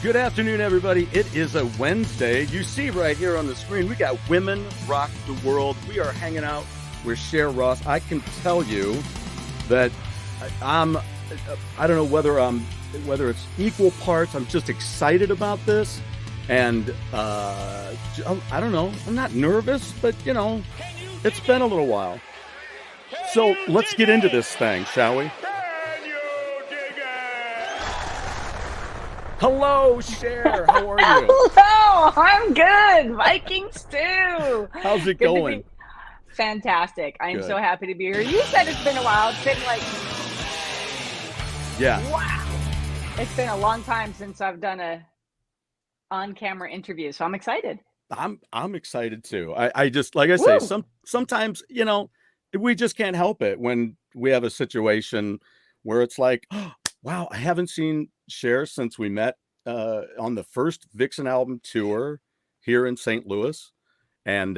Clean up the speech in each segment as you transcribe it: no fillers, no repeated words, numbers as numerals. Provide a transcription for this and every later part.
Good afternoon, everybody. It is a Wednesday. You see right here on the screen, we got Women Rock the World. We are hanging out with Cher Ross. I can tell you that I don't know whether it's equal parts. I'm just excited about this. And I don't know. I'm not nervous, but, you know, it's been a little while. So let's get into this thing, shall we? Hello, Cher. How are you? Hello, I'm good. Viking Stew. How's it going? Fantastic. I'm so happy to be here. You said it's been a while. It's been like, wow. It's been a long time since I've done a on-camera interview, so I'm excited. I'm excited too. I just, like I say, sometimes, you know, we just can't help it when we have a situation where it's like, oh, wow, I haven't seen Cher since we met on the first Vixen album tour here in St. Louis. And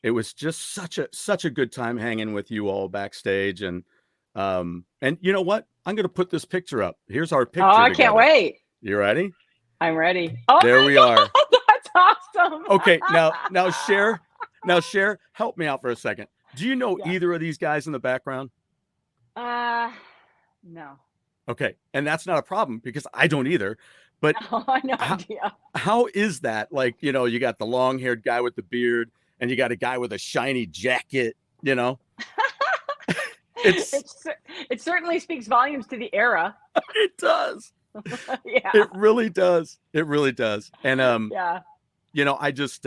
it was just such a good time hanging with you all backstage. And you know what? I'm going to put this picture up. Here's our picture. Oh, I together. can't wait. You ready? I'm ready. Oh, there we are. That's awesome. Okay, now Cher, help me out for a second. Do you know either of these guys in the background? No. Okay, and that's not a problem because I don't either. But no idea. How is that? Like, you know, you got the long-haired guy with the beard, and you got a guy with a shiny jacket. You know, it certainly speaks volumes to the era. It does. Yeah, it really does. It really does. And you know, I just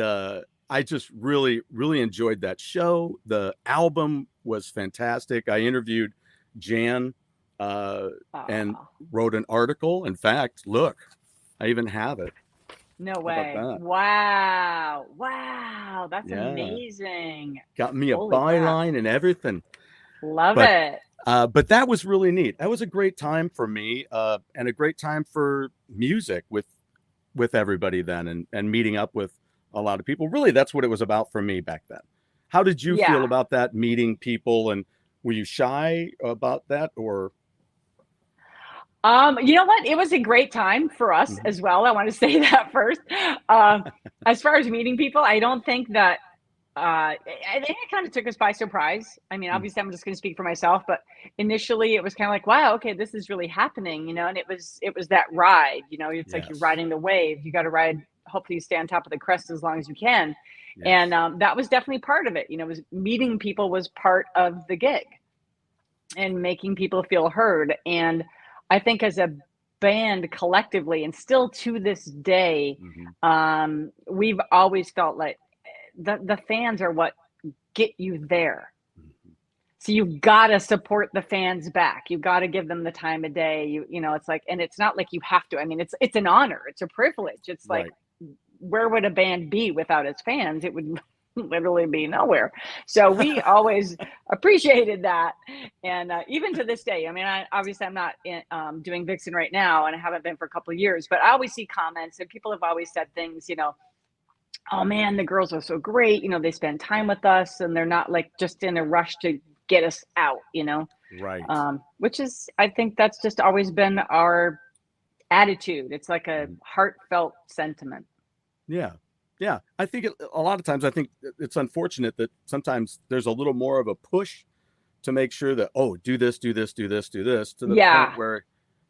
really enjoyed that show. The album was fantastic. I interviewed Jan and wrote an article. In fact, look, I even have it. No way. Wow. That's amazing. Got me a byline and everything. Love it. But that was really neat. That was a great time for me and a great time for music with everybody then and meeting up with a lot of people. Really, that's what it was about for me back then. How did you feel about that, meeting people, and were you shy about that or? You know what? It was a great time for us as well. I want to say that first. As far as meeting people, I don't think that, I think it kind of took us by surprise. I mean, obviously I'm just going to speak for myself, but initially it was kind of like, wow, okay, this is really happening, you know, and it was that ride, you know, it's like you're riding the wave. You got to ride, hopefully you stay on top of the crest as long as you can. Yes. And that was definitely part of it. You know, was meeting people was part of the gig and making people feel heard. And I think as a band collectively, and still to this day, we've always felt like the fans are what get you there. So you've got to support the fans back. You've got to give them the time of day. You know, it's like, and it's not like you have to. I mean, it's an honor. It's a privilege. It's like, where would a band be without its fans? It would literally be nowhere. So we always appreciated that. And even to this day, I mean, obviously I'm not doing Vixen right now, and I haven't been for a couple of years, but I always see comments and people have always said things, you know, oh man, the girls are so great. You know, they spend time with us and they're not like just in a rush to get us out, you know? Right. Which is, I think that's just always been our attitude. It's like a heartfelt sentiment. Yeah. Yeah. I think a lot of times, I think it's unfortunate that sometimes there's a little more of a push to make sure that, oh, do this, to the point where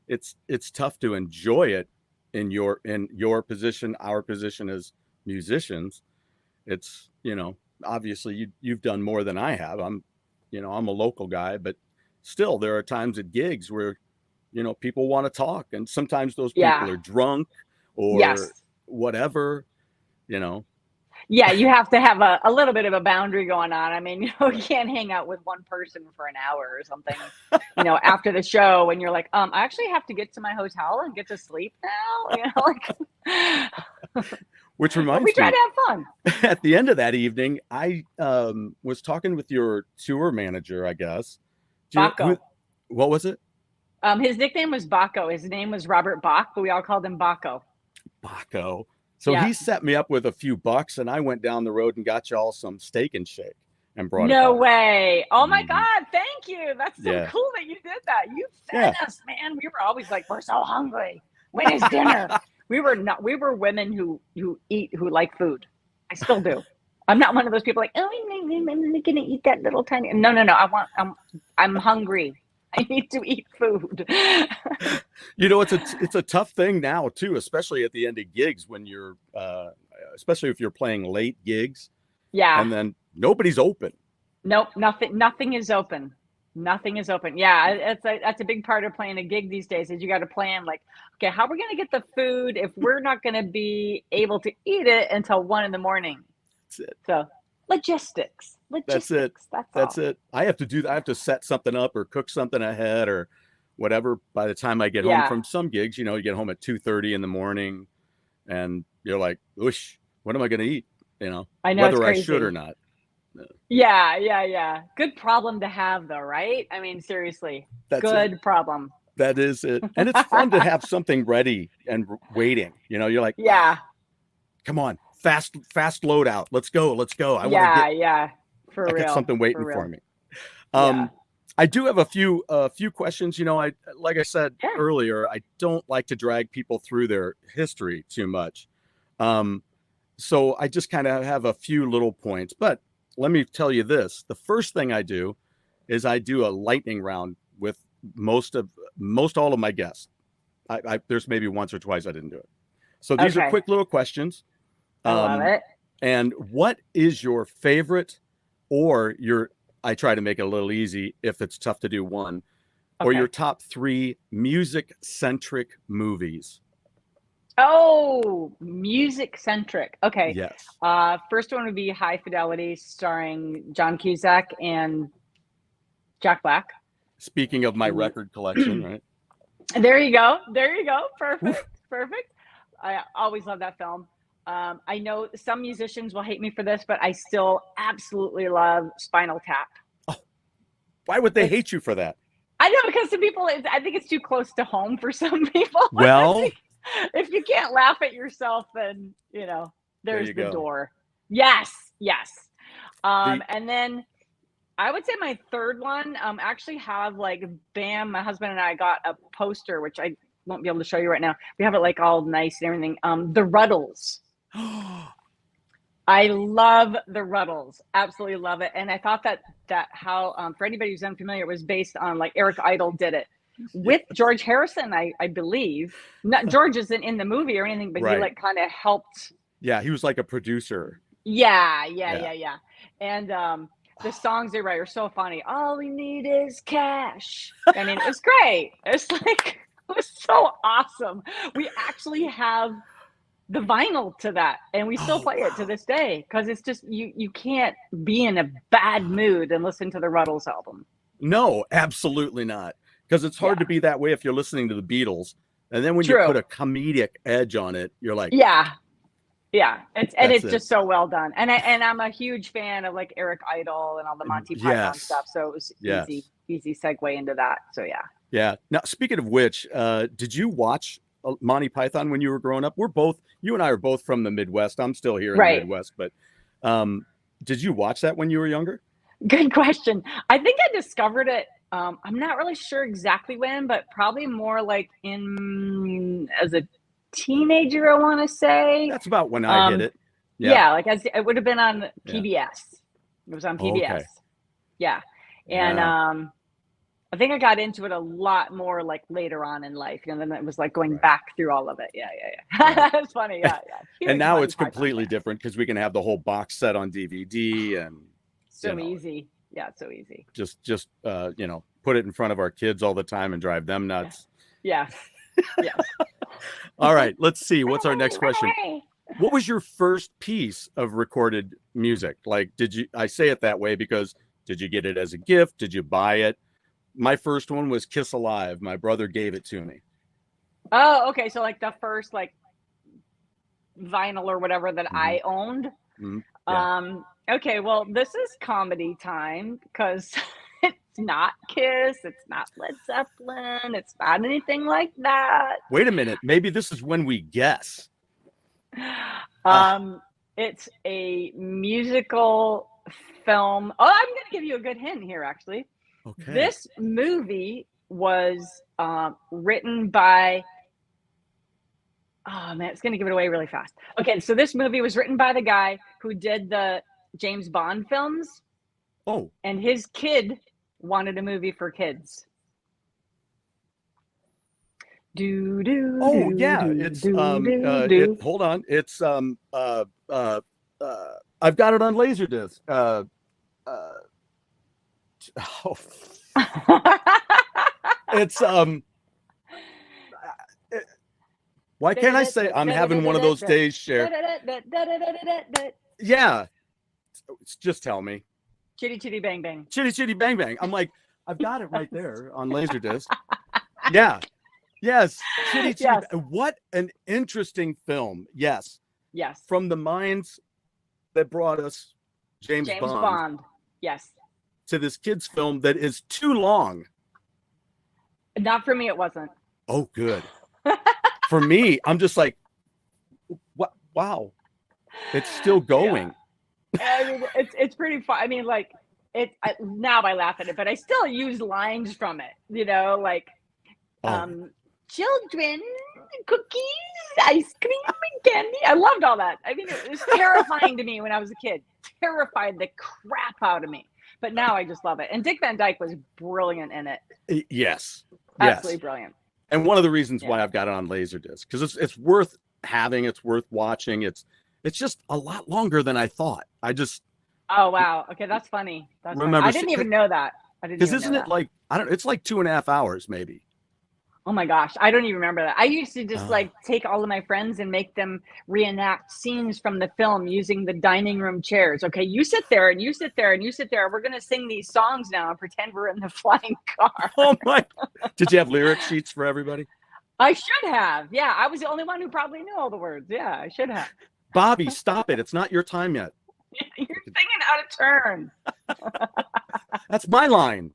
it's tough to enjoy it in your position, our position as musicians. It's, you know, obviously you've done more than I have. I'm a local guy, but still there are times at gigs where, you know, people want to talk, and sometimes those people are drunk or whatever, you know. Yeah, you have to have a little bit of a boundary going on. I mean, you know, you can't hang out with one person for an hour or something, you know, after the show, and you're like, I actually have to get to my hotel and get to sleep now, you know, like. Which reminds me, we try to have fun. At the end of that evening, I was talking with your tour manager, I guess. Baco. What was it? His nickname was Baco. His name was Robert Bach, but we all called him Baco. Baco. So he set me up with a few bucks, and I went down the road and got y'all some Steak and Shake and brought it. No way. Oh my God. Thank you. That's so cool that you did that. You fed us, man. We were always like, we're so hungry. When is dinner? We were women who like food. I still do. I'm not one of those people like, oh, I'm gonna eat that little tiny. No. I'm hungry. I need to eat food. You know, it's a tough thing now too, especially at the end of gigs when you're, especially if you're playing late gigs. Yeah. And then nobody's open. Nope. Nothing is open. Nothing is open. Yeah, that's a big part of playing a gig these days. Is you got to plan like, okay, how are we gonna get the food if we're not gonna be able to eat it until 1 a.m? That's it. So logistics. That's it. That's it. I have to set something up or cook something ahead or whatever. By the time I get home from some gigs, you know, you get home at 2:30 in the morning and you're like, whoosh, what am I going to eat? You know, I know, whether I should or not. Yeah. Good problem to have though, right? I mean, seriously, good problem. That is it. And it's fun to have something ready and waiting. You know, you're like, come on, fast loadout. Let's go. I want to for real. I got something waiting for me. I do have a few questions. You know, like I said earlier, I don't like to drag people through their history too much. So I just kind of have a few little points. But let me tell you this: the first thing I do is I do a lightning round with most all of my guests. There's maybe once or twice I didn't do it. So these are quick little questions. I love it. And what is your favorite, or I try to make it a little easy if it's tough to do one, or your top 3 music-centric movies? Oh, music-centric. Okay. Yes. First one would be High Fidelity, starring John Cusack and Jack Black. Speaking of my record collection, right? There you go. Perfect. I always love that film. I know some musicians will hate me for this, but I still absolutely love Spinal Tap. Oh, why would they hate you for that? I know, because some people, I think it's too close to home for some people. Well, if you can't laugh at yourself, then, you know, there's the door. Yes. And then I would say my third one, actually have like BAM, my husband and I got a poster, which I won't be able to show you right now. We have it like all nice and everything. The Ruddles. I love the Ruddles. Absolutely love it. And I thought that how, for anybody who's unfamiliar, it was based on like Eric Idle did it with George Harrison, I believe. Not George isn't in the movie or anything, but he like kind of helped. Yeah, he was like a producer. Yeah. And the songs they write are so funny. All we need is cash. I mean, it was great. It was so awesome. We actually have the vinyl to that, and we still play it to this day, because it's just you can't be in a bad mood and listen to the Ruddles album. No, absolutely not, because it's hard to be that way if you're listening to the Beatles, and then when you put a comedic edge on it, you're like, it's just so well done. And I'm a huge fan of like Eric Idle and all the Monty Python stuff, so it was easy segue into that. So yeah. Now, speaking of which, did you watch Monty Python when you were growing up? You and I are both from the Midwest. I'm still here in the Midwest, but did you watch that when you were younger? Good question. I think I discovered it. I'm not really sure exactly when, but probably more like as a teenager, I want to say. That's about when I hit it. Like it would have been on PBS. It was on PBS. Okay. Yeah. And I think I got into it a lot more like later on in life, and then it was like going back through all of it. Yeah. It's funny. Yeah. And now it's completely different, because we can have the whole box set on DVD, and so easy. Yeah, it's so easy. Just you know, put it in front of our kids all the time and drive them nuts. Yeah. All right, let's see. What's our next question? What was your first piece of recorded music? Like, I say it that way because did you get it as a gift? Did you buy it? My first one was Kiss Alive. My brother gave it to me. Oh, okay. So like the first like vinyl or whatever that I owned. Okay, well, this is comedy time, because it's not Kiss, it's not Led Zeppelin, it's not anything like that. Wait a minute. Maybe this is when we guess. It's a musical film. Oh, I'm going to give you a good hint here, actually. Okay. This movie was written by Oh man, it's gonna give it away really fast. Okay, so this movie was written by the guy who did the James Bond films. Oh. And his kid wanted a movie for kids. Oh yeah, it's hold on. It's I've got it on Laserdisc. Oh. It's why can't I say I'm having one of those days, Cher? Yeah. Just tell me. Chitty Chitty Bang Bang. Chitty Chitty Bang Bang. I'm like, I've got it right there on Laserdisc. Yeah. Yes. Chitty Chitty. Yes. What an interesting film. Yes. Yes. From the minds that brought us James Bond. Yes. To this kid's film that is too long. Not for me, it wasn't. Oh, good. For me, I'm just like, what? Wow. It's still going. Yeah. I mean, it's pretty fun. I mean, like now I laugh at it, but I still use lines from it. You know, like children, cookies, ice cream, and candy. I loved all that. I mean, it was terrifying to me when I was a kid. Terrified the crap out of me. But now I just love it. And Dick Van Dyke was brilliant in it. Yes. Absolutely brilliant. And one of the reasons why I've got it on Laserdisc, because it's worth having, it's worth watching. It's just a lot longer than I thought. Oh wow. Okay, that's funny. That's remember. Funny. I didn't even know that. Because isn't it like it's like 2.5 hours maybe. Oh my gosh, I don't even remember that. I used to just like take all of my friends and make them reenact scenes from the film using the dining room chairs. Okay, you sit there and you sit there and you sit there. We're gonna sing these songs now and pretend we're in the flying car. Oh my! Did you have lyric sheets for everybody? I should have. Yeah, I was the only one who probably knew all the words. Yeah, I should have. Bobby, stop it! It's not your time yet. You're singing out of turn. That's my line.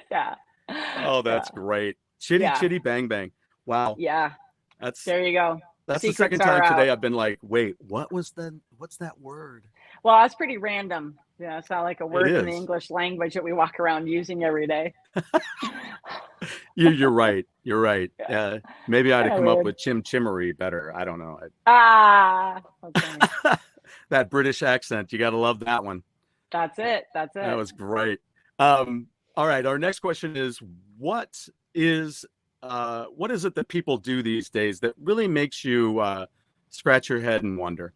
Yeah. Oh, that's great. Chitty Chitty Bang Bang. Wow. Yeah. There you go. That's the second time today I've been like, wait, what's that word? Well, that's pretty random. Yeah, it's not like a word in the English language that we walk around using every day. You're right. You're right. Maybe I'd have come up with Chim Chimmery better. I don't know. Okay. That British accent. You got to love that one. That's it. That was great. All right. Our next question is, what is it that people do these days that really makes you scratch your head and wonder?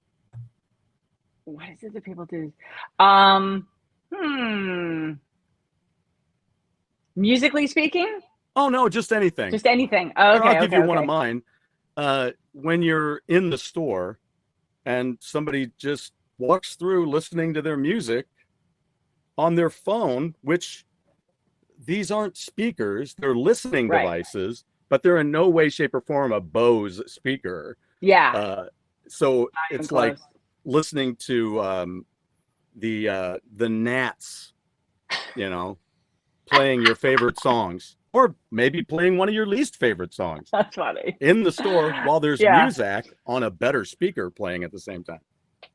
What is it that people do? Musically speaking? Oh no, just anything. Just anything. Okay. I'll give you one of mine. When you're in the store and somebody just walks through listening to their music on their phone, which these aren't speakers, they're listening devices, but they're in no way, shape, or form a Bose speaker. Yeah. So it's like listening to the Gnats, playing your favorite songs, or maybe playing one of your least favorite songs. That's funny. In the store while there's music on a better speaker playing at the same time.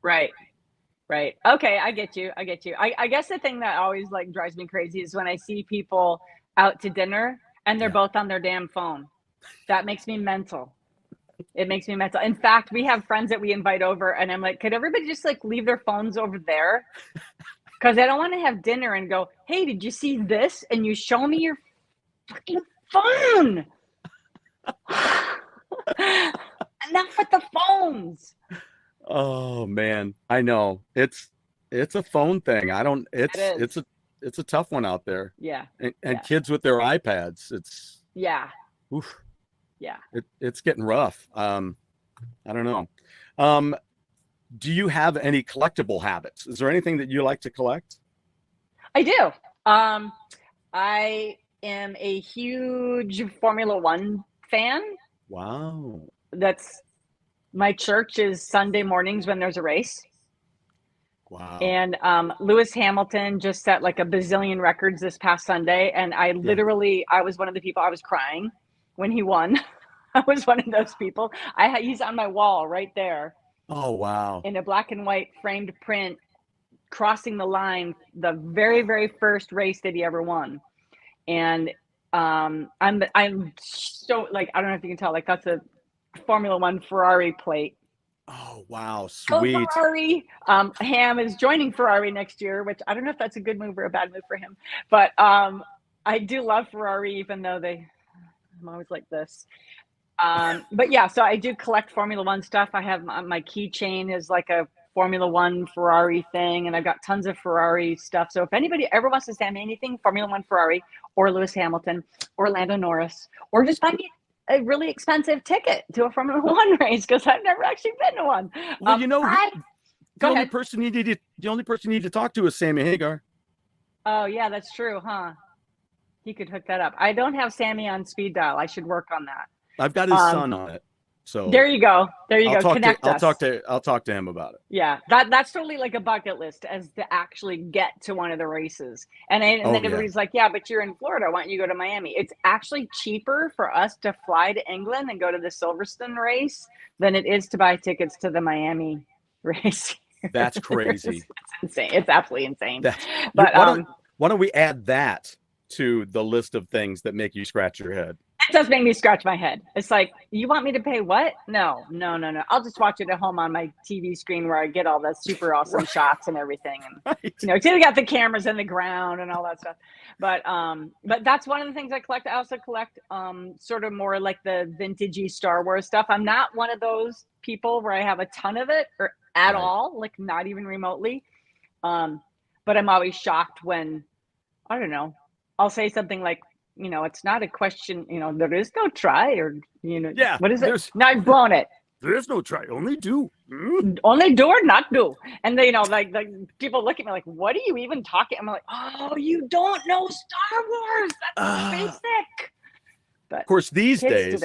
Right. Okay, I get you. I guess the thing that always like drives me crazy is when I see people out to dinner and they're both on their damn phone. That makes me mental. It makes me mental. In fact, we have friends that we invite over and I'm like, could everybody just like leave their phones over there? Because I don't want to have dinner and go, hey, did you see this? And you show me your fucking phone. Enough with the phones. Oh man, I know it's a phone thing. It's a tough one out there. Yeah. And kids with their iPads. It's oof. Yeah. It's getting rough. I don't know. Do you have any collectible habits? Is there anything that you like to collect? I do. I am a huge Formula One fan. Wow. My church is Sunday mornings when there's a race. Wow. And Lewis Hamilton just set like a bazillion records this past Sunday. And I was one of the people, I was crying when he won. I was one of those people. He's on my wall right there. Oh, wow. In a black and white framed print, crossing the line, the very, very first race that he ever won. And I'm so like, I don't know if you can tell, like that's a Formula One Ferrari plate. Oh, wow. Go Sweet. Ferrari. Ham is joining Ferrari next year, which I don't know if that's a good move or a bad move for him. But I do love Ferrari, even though I'm always like this. But yeah, so I do collect Formula One stuff. I have my keychain is like a Formula One Ferrari thing, and I've got tons of Ferrari stuff. So if anybody ever wants to send me anything, Formula One Ferrari or Lewis Hamilton or Lando Norris, or just buy me a really expensive ticket to a Formula One race, because I've never actually been to one. Well, the only person you need to talk to is Sammy Hagar. Oh yeah, that's true, huh? He could hook that up. I don't have Sammy on speed dial. I should work on that. I've got his son on it. So there you go. Connect us. I'll talk to him about it. Yeah, that's totally like a bucket list, as to actually get to one of the races. And then everybody's like, yeah, but you're in Florida. Why don't you go to Miami? It's actually cheaper for us to fly to England and go to the Silverstone race than it is to buy tickets to the Miami race. That's crazy. It's insane. It's absolutely insane. But why don't we add that to the list of things that make you scratch your head? It does make me scratch my head. It's like, you want me to pay what? No. I'll just watch it at home on my TV screen, where I get all the super awesome shots and everything. And it's even got the cameras in the ground and all that stuff. But that's one of the things I collect. I also collect sort of more like the vintagey Star Wars stuff. I'm not one of those people where I have a ton of it or at all, like not even remotely. But I'm always shocked when, I don't know, I'll say something like, it's not a question, there is no try, or, what is it? No, I've blown it. There is no try, only do. Only do or not do. And they, like people look at me like, what are you even talking? I'm like, oh, you don't know Star Wars. That's basic. But of course, these days,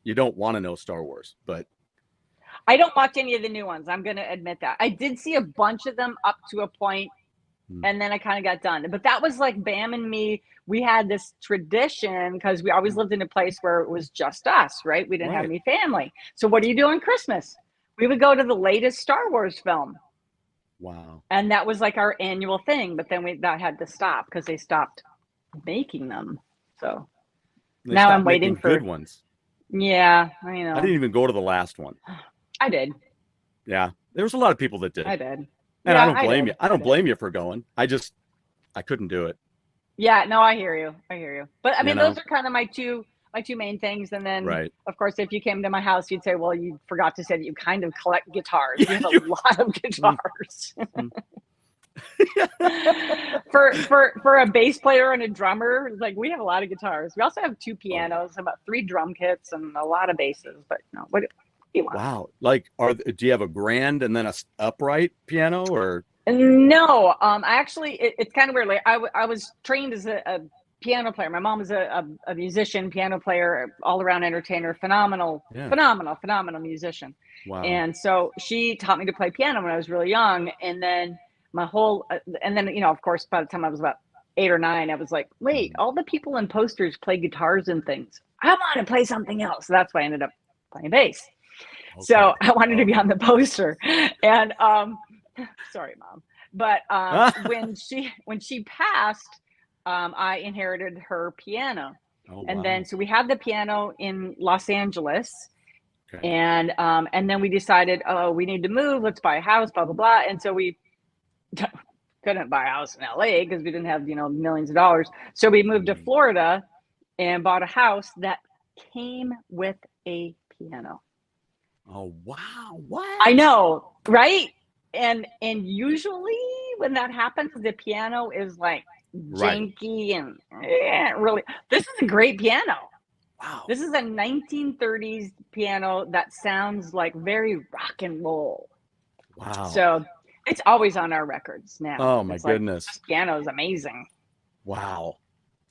you don't want to know Star Wars, but I don't watch any of the new ones. I'm going to admit that. I did see a bunch of them up to a point, and then I kind of got done. But that was like Bam and me. We had this tradition because we always lived in a place where it was just us, right? We didn't have any family. So what do you do on Christmas? We would go to the latest Star Wars film. Wow. And that was like our annual thing. But then that had to stop because they stopped making them. So now I'm waiting for good ones. Yeah, I know. I didn't even go to the last one. I did. Yeah, there was a lot of people that did. I did. And I don't blame you. I don't blame you for going. I couldn't do it. Yeah, no, I hear you. But I mean, those are kind of my two main things. And then, of course, if you came to my house, you'd say, well, you forgot to say that you kind of collect guitars. You have a lot of guitars. for a bass player and a drummer, like, we have a lot of guitars. We also have 2 pianos, about 3 drum kits, and a lot of basses. But what do you want? Wow. Like, do you have a grand and then a upright piano, or? No, actually, it's kind of weird. Like, I was trained as a piano player. My mom was a musician, piano player, all around entertainer, phenomenal musician. Wow. And so she taught me to play piano when I was really young. And then of course, by the time I was about 8 or 9, I was like, wait, all the people in posters play guitars and things. I want to play something else. So that's why I ended up playing bass. Okay. So I wanted to be on the poster. And sorry, Mom. But when she passed, I inherited her piano. Oh, and then so we had the piano in Los Angeles. Okay. And then we decided, we need to move. Let's buy a house, blah, blah, blah. And so we couldn't buy a house in LA because we didn't have, millions of dollars. So we moved to Florida and bought a house that came with a piano. Oh, wow. What? I know, right? And usually when that happens, the piano is like janky and really. This is a great piano. Wow. This is a 1930s piano that sounds like very rock and roll. Wow. So it's always on our records now. Oh my goodness. This piano is amazing. Wow.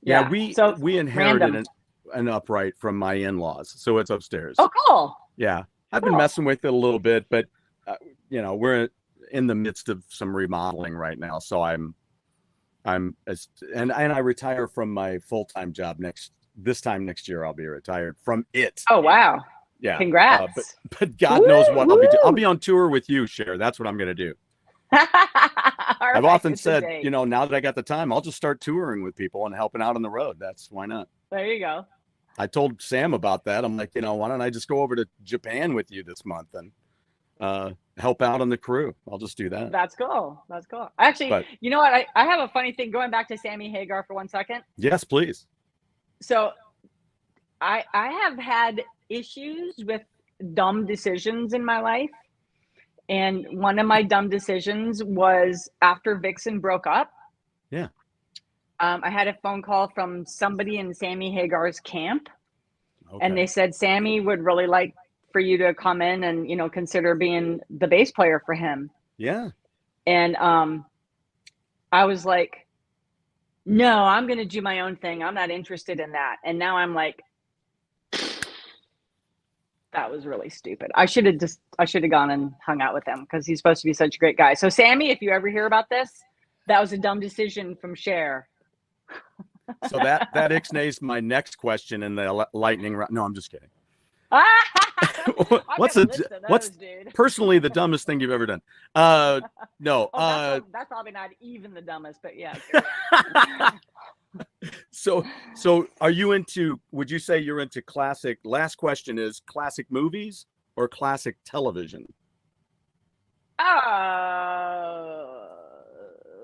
Yeah, we inherited an upright from my in-laws, so it's upstairs. Oh, cool. Yeah. I've been messing with it a little bit, but we're in the midst of some remodeling right now. So I retire from my full-time job this time next year. I'll be retired from it. Oh, wow. Yeah. Congrats. But God knows what I'll be doing. I'll be on tour with you, Cher. That's what I'm going to do. I've often said, now that I got the time, I'll just start touring with people and helping out on the road. Why not? There you go. I told Sam about that. I'm like, why don't I just go over to Japan with you this month and help out on the crew? I'll just do that. That's cool. That's cool. Actually, you know what? I have a funny thing going back to Sammy Hagar for 1 second. Yes, please. So I have had issues with dumb decisions in my life. And one of my dumb decisions was after Vixen broke up. Yeah. I had a phone call from somebody in Sammy Hagar's camp. Okay. And they said, Sammy would really like for you to come in and, consider being the bass player for him. Yeah. And I was like, no, I'm going to do my own thing. I'm not interested in that. And now I'm like, that was really stupid. I should have gone and hung out with him because he's supposed to be such a great guy. So Sammy, if you ever hear about this, that was a dumb decision from Cher. So that ixnays my next question in the lightning round. No, I'm just kidding. What's personally the dumbest thing you've ever done? No. That's probably not even the dumbest, but yeah. So are you into, would you say you're into classic? Last question is classic movies or classic television?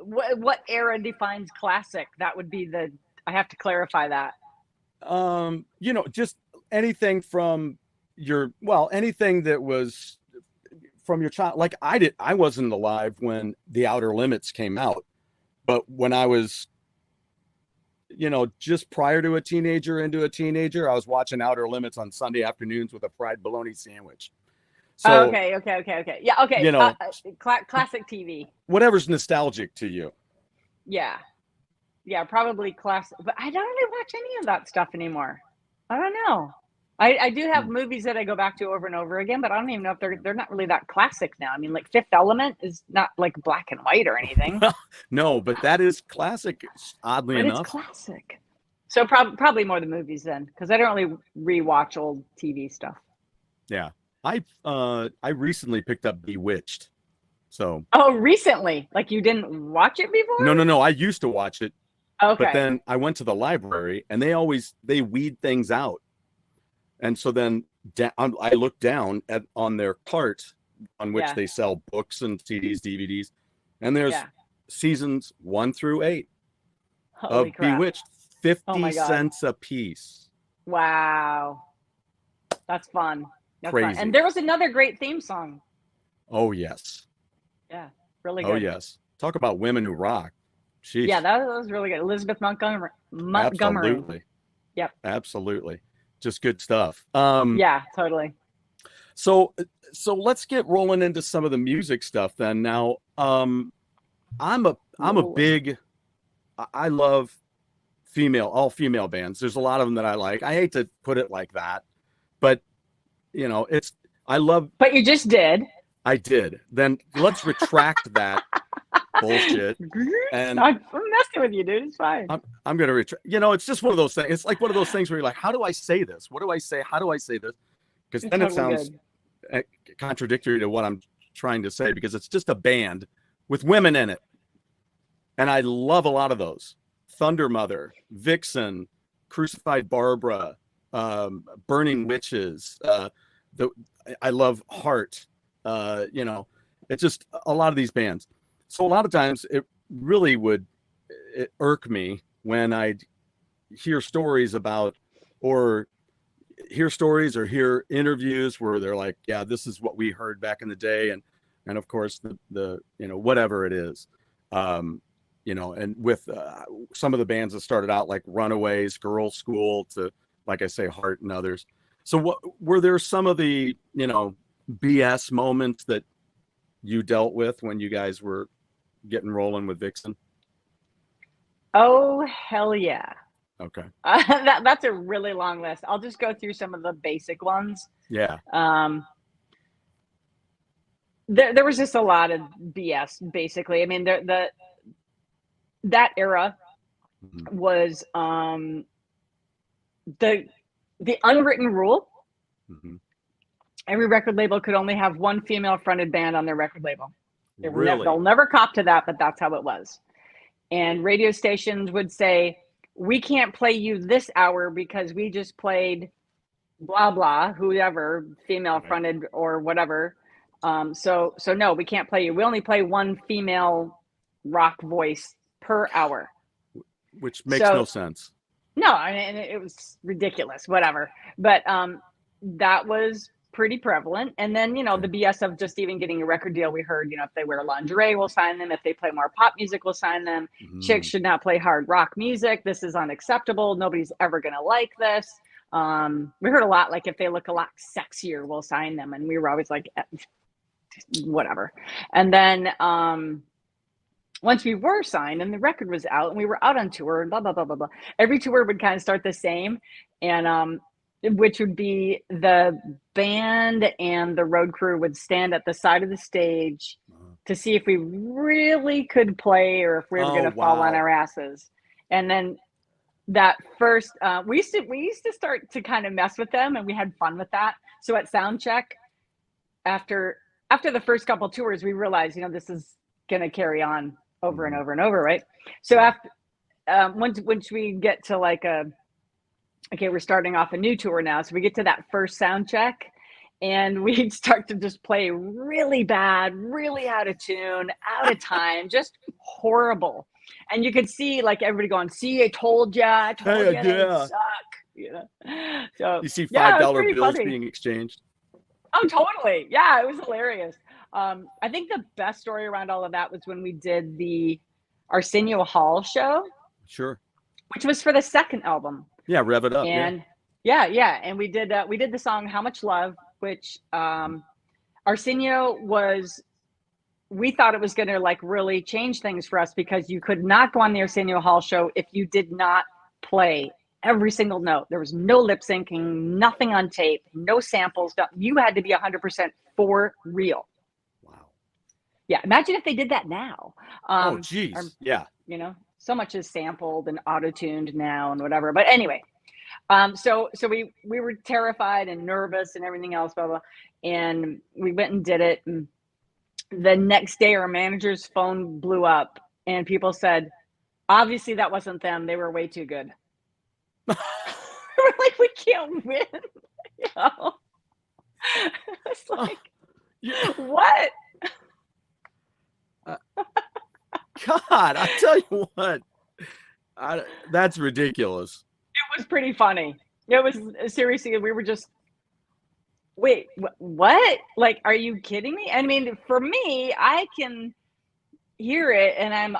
What era defines classic? That would be I have to clarify that. Just anything from anything that was from your child. Like I wasn't alive when The Outer Limits came out, but when I was, just prior to into a teenager, I was watching Outer Limits on Sunday afternoons with a fried bologna sandwich. So okay. Yeah. Okay. Classic TV. Whatever's nostalgic to you. Yeah. Yeah. Probably classic, but I don't really watch any of that stuff anymore. I don't know. I do have movies that I go back to over and over again, but I don't even know if they're not really that classic now. I mean, like Fifth Element is not like black and white or anything. No, but that is classic, oddly enough. It's classic. So probably more the movies then, because I don't really rewatch old TV stuff. Yeah. I recently picked up Bewitched. So recently? Like you didn't watch it before? No. I used to watch it. Okay. But then I went to the library and they weed things out. And so then I looked down on their cart on which they sell books and CDs, DVDs, and there's seasons 1 through 8 of Bewitched, 50 cents a piece. Wow, that's fun. That's crazy. Fun. And there was another great theme song. Oh yes. Yeah, really good. Oh yes. Talk about women who rock. Sheesh. Yeah, that was really good. Elizabeth Montgomery. Absolutely. Yep. Absolutely. Just good stuff. Yeah, totally. So let's get rolling into some of the music stuff then. Now, I love all female bands. There's a lot of them that I like. I hate to put it like that, but But you just did. I did. Then let's retract that bullshit. And I'm messing with you, dude. It's fine. I'm gonna retract. It's just one of those things. It's like one of those things where you're like, how do I say this? What do I say? How do I say this? Because then it sounds contradictory to what I'm trying to say, because it's just a band with women in it. And I love a lot of those. Thunder Mother, Vixen, Crucified Barbara, Burning Witches. I love Heart. It's just a lot of these bands. So a lot of times it really would irk me when I'd hear stories or hear interviews where they're like, yeah, this is what we heard back in the day. And of course the whatever it is, and with some of the bands that started out like Runaways, Girls' School, to, like I say, Heart and others. So what were there some of the, BS moments that you dealt with when you guys were getting rolling with Vixen? Oh, hell yeah. Okay. That's a really long list. I'll just go through some of the basic ones. Yeah. There was just a lot of BS, basically. I mean, that era was the unwritten rule. Mm-hmm. Every record label could only have one female fronted band on their record label. Really? They'll never cop to that, but that's how it was. And radio stations would say, we can't play you this hour because we just played blah blah, whoever, female fronted or whatever. So no, we can't play you. We only play one female rock voice per hour, which makes no sense. No, I mean, it was ridiculous, whatever. But that was pretty prevalent. And then, you know, the BS of just even getting a record deal. We heard, you know, if they wear lingerie, we'll sign them. If they play more pop music, we'll sign them. Chicks should not play hard rock music. This is unacceptable. Nobody's ever going to like this. We heard a lot, like, if they look a lot sexier, we'll sign them. And we were always like, whatever. And then once we were signed and the record was out and we were out on tour and blah, blah, blah, blah, blah. Every tour would kind of start the same. And which would be the band and the road crew would stand at the side of the stage to see if we really could play or if we were going to fall on our asses. And then that first, we used to start to kind of mess with them, and we had fun with that. So at sound check, after the first couple tours, we realized, you know, this is going to carry on over and over and over, right? So after once we get to like okay, we're starting off a new tour now, so we get to that first sound check, and we start to just play really bad, really out of tune, out of time, just horrible. And you could see like everybody going, "See, I told you, they suck." You know, so you see $5 bills being exchanged. Oh, totally. Yeah, it was hilarious. I think the best story around all of that was when we did the Arsenio Hall show. Sure. Which was for the second album. Yeah, Rev It Up. And yeah. And we did the song How Much Love, which Arsenio was, we thought it was going to like really change things for us, because you could not go on the Arsenio Hall show if you did not play every single note. There was no lip syncing, nothing on tape, no samples. You had to be 100% for real. Wow. Yeah. Imagine if they did that now. Oh, geez. Yeah. You know, so much is sampled and auto-tuned now and whatever. But anyway, so we were terrified and nervous and everything else, blah, blah. And we went and did it. And the next day, our manager's phone blew up and people said, obviously that wasn't them. They were way too good. We're like, we can't win. You know? It's like, what? God, I tell you what, that's ridiculous. It was pretty funny. It was, seriously, we were just, wait, what? Like, are you kidding me? I mean, for me, I can hear it and I'm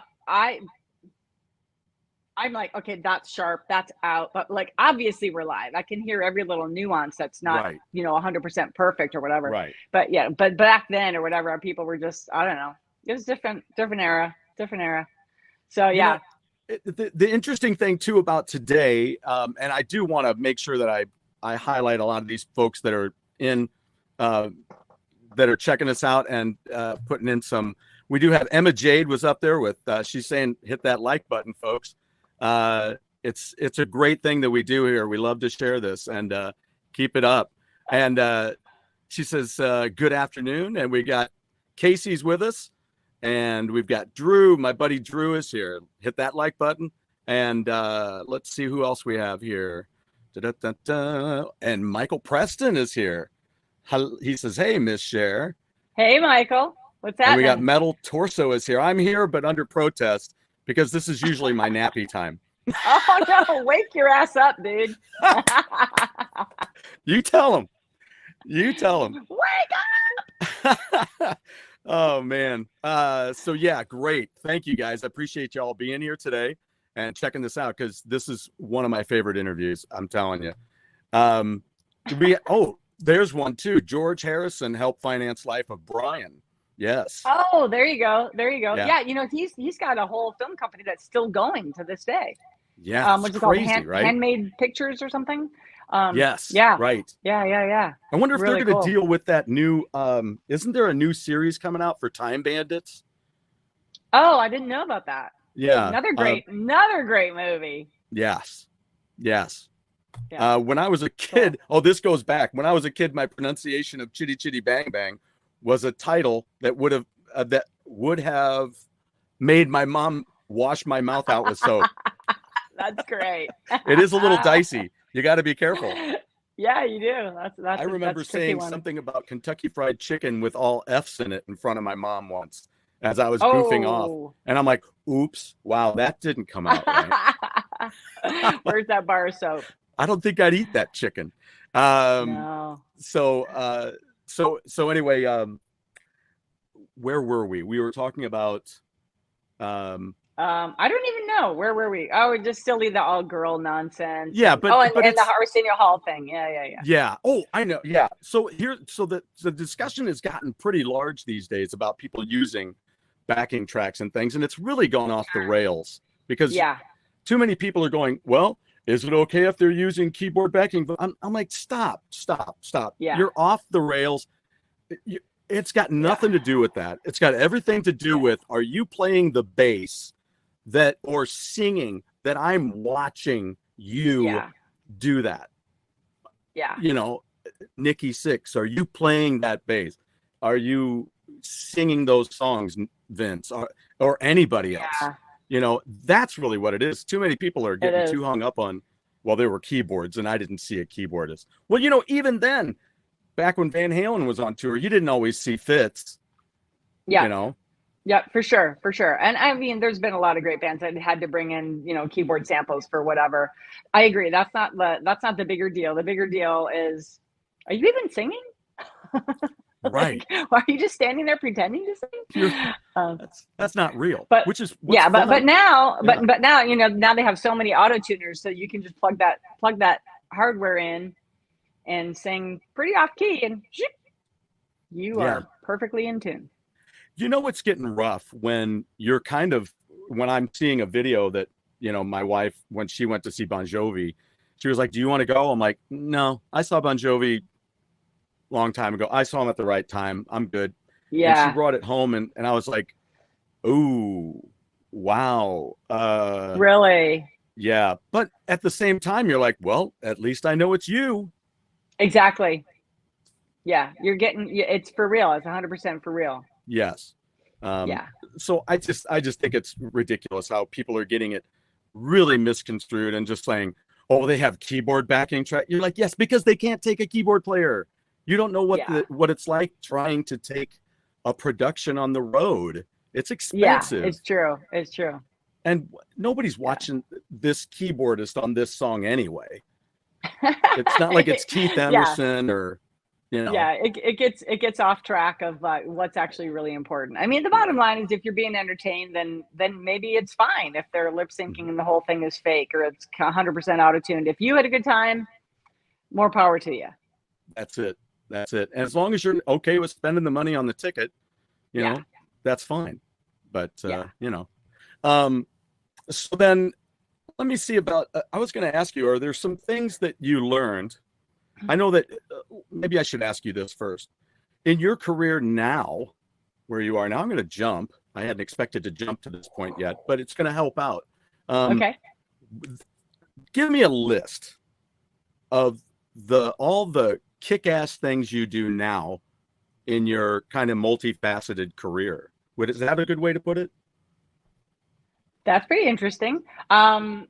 like, okay, that's sharp, that's out. But like, obviously we're live. I can hear every little nuance that's not, you know, 100% perfect or whatever. Right. But yeah, but back then or whatever, our people were just, I don't know. It was different era. So yeah. You know, the interesting thing too about today, and I do want to make sure that I highlight a lot of these folks that are in, that are checking us out and putting in some. We do have Emma Jade was up there with, she's saying, hit that like button, folks. It's a great thing that we do here. We love to share this and keep it up. And she says, good afternoon. And we got Casey's with us. And we've got Drew. My buddy Drew is here. Hit that like button. And let's see who else we have here. Da-da-da-da. And Michael Preston is here. He says, hey, Miss Cher. Hey, Michael. What's happening? And we got Metal Torso is here. I'm here, but under protest, because this is usually my nappy time. Oh, no. Wake your ass up, dude. You tell him. Wake up. Oh, man. So, yeah, great. Thank you, guys. I appreciate y'all being here today and checking this out, because this is one of my favorite interviews. I'm telling you. There's one, too. George Harrison helped finance life of Brian. Yes. Oh, there you go. Yeah, you know, he's got a whole film company that's still going to this day. Yeah, what's crazy, it called? right? Handmade Pictures or something. Yes. Yeah. Right. Yeah. I wonder if really they're going to deal with that new. Isn't there a new series coming out for Time Bandits? Oh, I didn't know about that. Yeah. Another great movie. Yes. Yeah. When I was a kid, this goes back. When I was a kid, my pronunciation of Chitty Chitty Bang Bang was a title that would have made my mom wash my mouth out with soap. That's great. It is a little dicey. You got to be careful. Yeah, you do. I remember saying something about Kentucky Fried Chicken with all F's in it in front of my mom once as I was goofing off. And I'm like, oops, wow, that didn't come out right. Where's that bar of soap? I don't think I'd eat that chicken. No. So anyway, where were we? We were talking about I don't even know. Where were we? Oh, just silly, the all girl nonsense. Yeah, but and the Arsenio Hall thing. Yeah. Oh, I know. Yeah. So the discussion has gotten pretty large these days about people using backing tracks and things, and it's really gone off the rails because too many people are going, well, is it okay if they're using keyboard backing? I'm like, stop. Yeah. You're off the rails. It's got nothing to do with that. It's got everything to do with, are you playing the bass or singing that I'm watching you do that? Yeah. You know, Nikki Sixx, are you playing that bass? Are you singing those songs, Vince, or anybody else? Yeah. You know, that's really what it is. Too many people are getting too hung up on, well, there were keyboards and I didn't see a keyboardist. Well, you know, even then, back when Van Halen was on tour, you didn't always see Fitz. Yeah. You know? Yeah, for sure. And I mean, there's been a lot of great bands that had to bring in, you know, keyboard samples for whatever. I agree. That's not the bigger deal. The bigger deal is, are you even singing? Right. Why are you just standing there pretending to sing? That's not real. But which is but now, you know, now they have so many auto tuners, so you can just plug that hardware in and sing pretty off key, and you are perfectly in tune. You know, it's getting rough when I'm seeing a video that, you know, my wife, when she went to see Bon Jovi, she was like, do you want to go? I'm like, no, I saw Bon Jovi long time ago. I saw him at the right time. I'm good. Yeah. And she brought it home and I was like, ooh, wow. Really? Yeah. But at the same time, you're like, well, at least I know it's you. Exactly. Yeah. It's for real. It's 100% for real. Yes. So I just think it's ridiculous how people are getting it really misconstrued and just saying, oh, they have keyboard backing track. You're like, yes, because they can't take a keyboard player. You don't know what it's like trying to take a production on the road. It's expensive. Yeah, it's true. And nobody's watching this keyboardist on this song anyway. It's not like it's Keith Emerson or, you know. Yeah, it gets off track of what's actually really important. I mean, the bottom line is, if you're being entertained, then maybe it's fine if they're lip syncing and the whole thing is fake or it's 100% auto tuned. If you had a good time, more power to you. That's it. And as long as you're okay with spending the money on the ticket, you know, that's fine. But you know, so then let me see about. I was going to ask you: are there some things that you learned? I know that maybe I should ask you this first. In your career now, where you are now, I'm going to jump. I hadn't expected to jump to this point yet, but it's going to help out. Okay. Give me a list of all the kick-ass things you do now in your kind of multifaceted career. Is that a good way to put it? That's pretty interesting. Do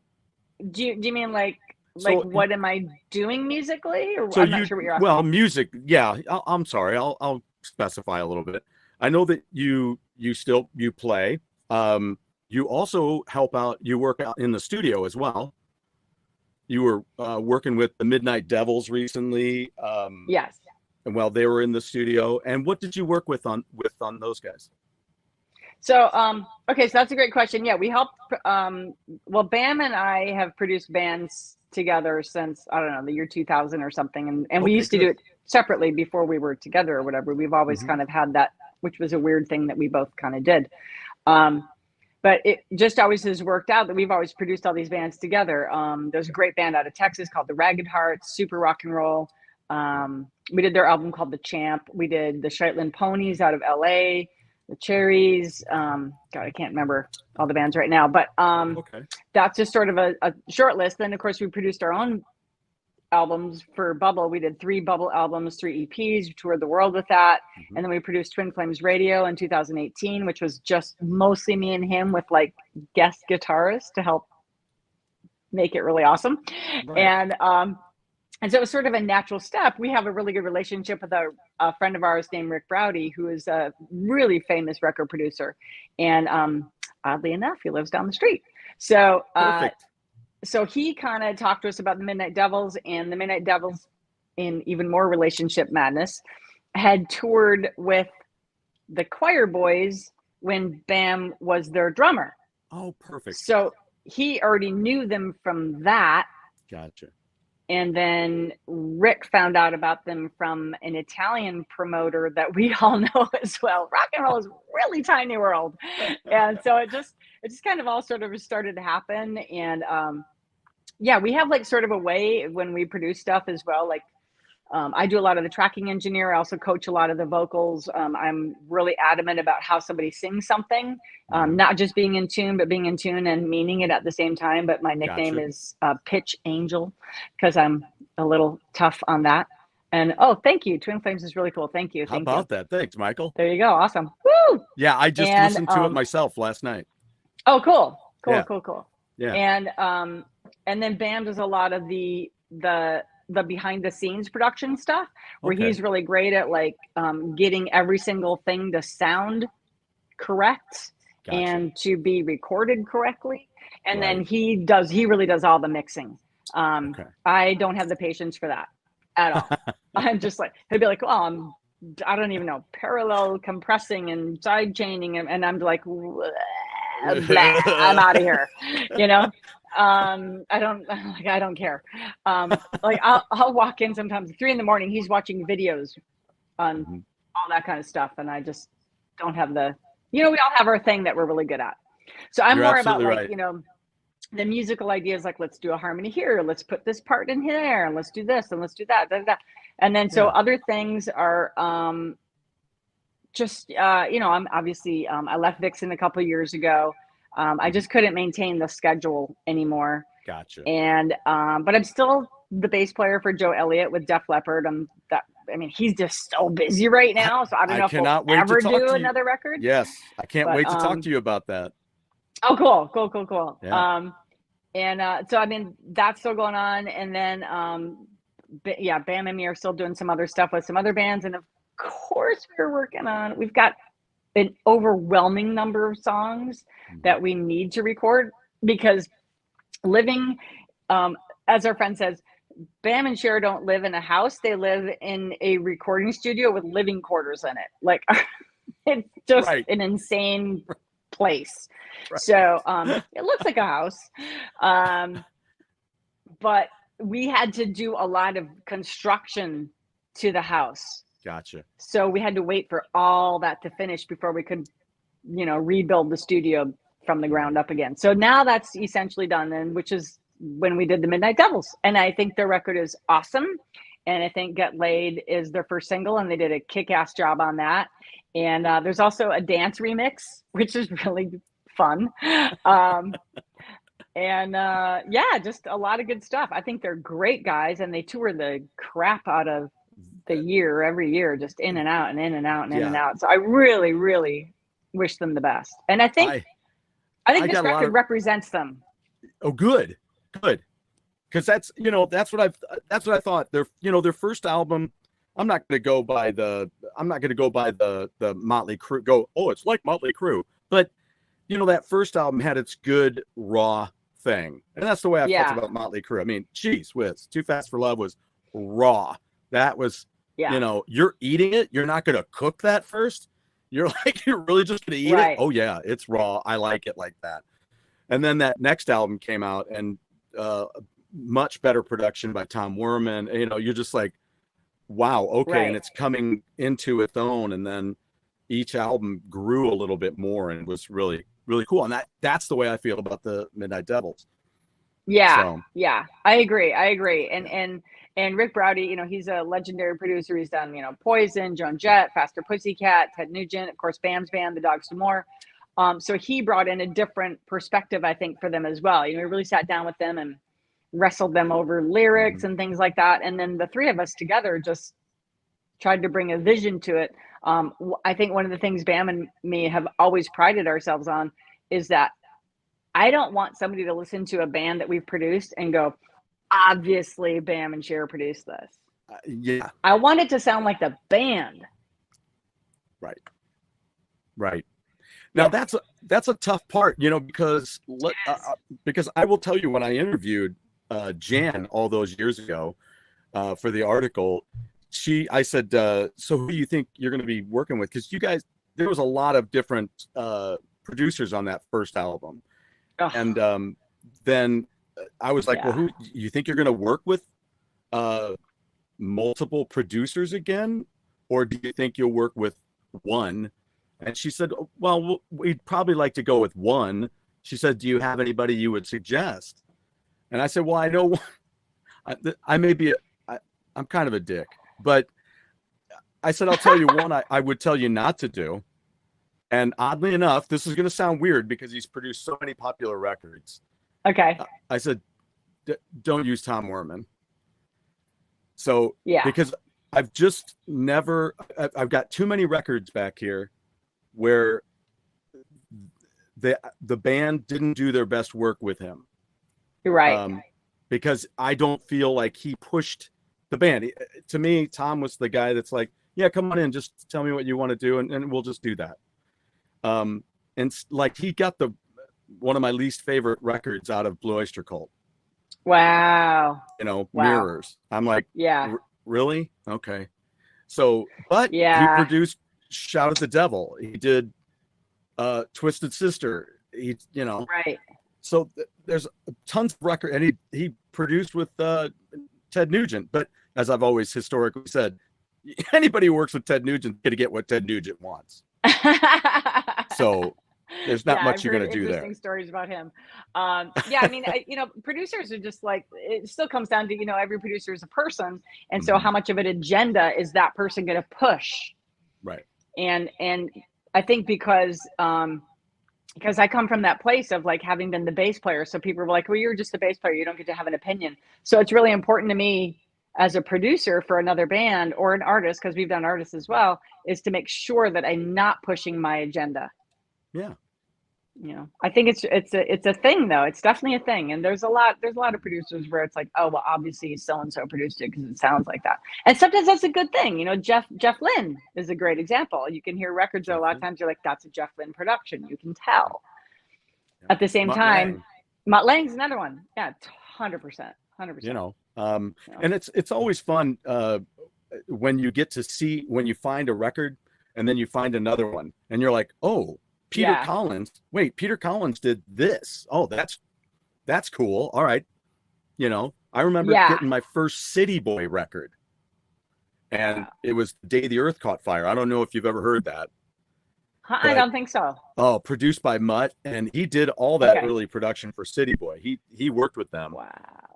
you mean like what am I doing musically? Or I'm not sure what you're asking. Well, music, yeah. I'm sorry. I'll specify a little bit. I know that you play. You also help out. You work out in the studio as well. You were working with the Midnight Devils recently. Yes. And well, they were in the studio. And what did you work with on those guys? So, okay, so that's a great question. Yeah, we helped. Well, Bam and I have produced bands together since, I don't know, the year 2000 or something. And we used to do it separately before we were together or whatever. We've always kind of had that, which was a weird thing that we both kind of did. But it just always has worked out that we've always produced all these bands together. There's a great band out of Texas called the Ragged Hearts, super rock and roll. We did their album called The Champ. We did the Shetland Ponies out of LA, the Cherries. God, I can't remember all the bands right now, but that's just sort of a short list. Then, of course, we produced our own albums for Bubble. We did 3 Bubble albums, 3 EPs, we toured the world with that. And then we produced Twin Flames Radio in 2018, which was just mostly me and him with like guest guitarists to help make it really awesome. Right. And so it was sort of a natural step. We have a really good relationship with a friend of ours named Rick Browdy, who is a really famous record producer. And oddly enough, he lives down the street. So Perfect. So he kind of talked to us about the Midnight Devils, and the Midnight Devils, in even more relationship madness, had toured with the Choir Boys when Bam was their drummer. Oh, perfect. So he already knew them from that. Gotcha. And then Rick found out about them from an Italian promoter that we all know as well. Rock and roll is a really tiny world. And so it just kind of all sort of started to happen. And yeah, we have like sort of a way when we produce stuff as well. Like I do a lot of the tracking engineer. I also coach a lot of the vocals. I'm really adamant about how somebody sings something, not just being in tune, but being in tune and meaning it at the same time. But my nickname Gotcha. is Pitch Angel because I'm a little tough on that. And oh, thank you. Twin Flames is really cool. Thank you. How about that? Thanks, Michael. There you go. Awesome. Woo! Yeah, I just listened to it myself last night. Oh, cool. Yeah. Cool. Yeah. And then Bam does a lot of the behind the scenes production stuff where he's really great at like getting every single thing to sound correct and to be recorded correctly. And then he really does all the mixing. I don't have the patience for that at all. I'm just like, he'll be like, oh, I don't even know, parallel compressing and side chaining. And I'm like, blah, I'm out of here, you know? I don't care. Like I'll walk in sometimes at 3 a.m. He's watching videos on all that kind of stuff. And I just don't have we all have our thing that we're really good at. So I'm more about like, the musical ideas, like, let's do a harmony here. Let's put this part in here and let's do this and let's do that. And then, so other things are, just, I'm obviously, I left Vixen a couple of years ago. I just couldn't maintain the schedule anymore. Gotcha. And, but I'm still the bass player for Joe Elliott with Def Leppard. He's just so busy right now. So I don't know if we'll ever do another record. Yes. I can't wait to talk to you about that. Oh, cool. Yeah. So, that's still going on. And then, Bam and me are still doing some other stuff with some other bands. And of course we've got an overwhelming number of songs that we need to record because living, as our friend says, Bam and Cher don't live in a house. They live in a recording studio with living quarters in it. Like it's just an insane place. Right. So it looks like a house. But we had to do a lot of construction to the house. Gotcha. So we had to wait for all that to finish before we could, rebuild the studio from the ground up again. So now that's essentially done, and which is when we did the Midnight Devils. And I think their record is awesome. And I think Get Laid is their first single, and they did a kick-ass job on that. And there's also a dance remix, which is really fun. Just a lot of good stuff. I think they're great guys, and they tour the crap out of the year every year, just in and out and in and out and in and out. So I really, really wish them the best. And I think this record represents them. Oh, good. Because that's what I thought. Their first album. I'm not going to go by the Motley Crue. It's like Motley Crue. But that first album had its good raw thing, and that's the way I felt about Motley Crue. I mean, geez whiz, Too Fast for Love was raw. That was, you're eating it. You're not going to cook that first. You're really just going to eat it. Oh yeah, it's raw. I like it like that. And then that next album came out, and much better production by Tom Werman. You're just like, wow, okay, and it's coming into its own. And then each album grew a little bit more and was really, really cool. And that's the way I feel about the Midnight Devils. Yeah, I agree. And Rick Browdy, he's a legendary producer. He's done, Poison, Joan Jett, Faster Pussycat, Ted Nugent, of course, Bam's band, The Dogs Do More. So he brought in a different perspective, I think, for them as well. He really sat down with them and wrestled them over lyrics and things like that. And then the three of us together just tried to bring a vision to it. I think one of the things Bam and me have always prided ourselves on is that I don't want somebody to listen to a band that we've produced and go, obviously Bam and Cher produced this. Yeah. I want it to sound like the band. Right. Now that's a tough part, you know, because I will tell you, when I interviewed Jan all those years ago for the article, I said, so who do you think you're going to be working with? Because you guys, there was a lot of different producers on that first album. Oh. And then I was like, well, who you think you're going to work with? Multiple producers again? Or do you think you'll work with one? And she said, well, we'd probably like to go with one. She said, do you have anybody you would suggest? And I said, well, I know I may be, I'm kind of a dick, but I said, I'll tell you one I would tell you not to do. And oddly enough, this is going to sound weird because he's produced so many popular records. Okay. I said, don't use Tom Werman. So, because I've just never, I've got too many records back here where the band didn't do their best work with him. You're right. Because I don't feel like he pushed the band. To me, Tom was the guy that's like, yeah, come on in, just tell me what you want to do, and we'll just do that. And like, he got one of my least favorite records out of Blue Oyster Cult. Wow. You know, Mirrors. I'm like, really? Okay. So, but he produced Shout at the Devil. He did Twisted Sister. He, you know, right. So there's tons of record, and he produced with Ted Nugent. But as I've always historically said, anybody who works with Ted Nugent is going to get what Ted Nugent wants. So there's not much you're going to do there. Interesting stories about him. I mean, you know, producers are just like, it still comes down to, you know, every producer is a person. And so how much of an agenda is that person going to push? Right. And I think because I come from that place of like having been the bass player. So people were like, well, you're just a bass player. You don't get to have an opinion. So it's really important to me as a producer for another band or an artist, because we've done artists as well, is to make sure that I'm not pushing my agenda. Yeah. You know, I think it's a thing though. It's definitely a thing. And there's a lot of producers where it's like, oh, well, obviously so-and-so produced it because it sounds like that. And sometimes that's a good thing. You know, Jeff Lynne is a great example. You can hear records that a lot of times you're like, that's a Jeff Lynne production. You can tell. Yeah. At the same time, Mutt Lange's another one. Yeah, 100%. You know, and it's always fun when you get to see, when you find a record and then you find another one and you're like, oh, Peter Collins. Wait, Peter Collins did this. Oh, that's cool. All right. You know, I remember getting my first City Boy record, and it was The Day the Earth Caught Fire. I don't know if you've ever heard that. I don't think so. Oh, produced by Mutt, and he did all that early production for City Boy. He worked with them.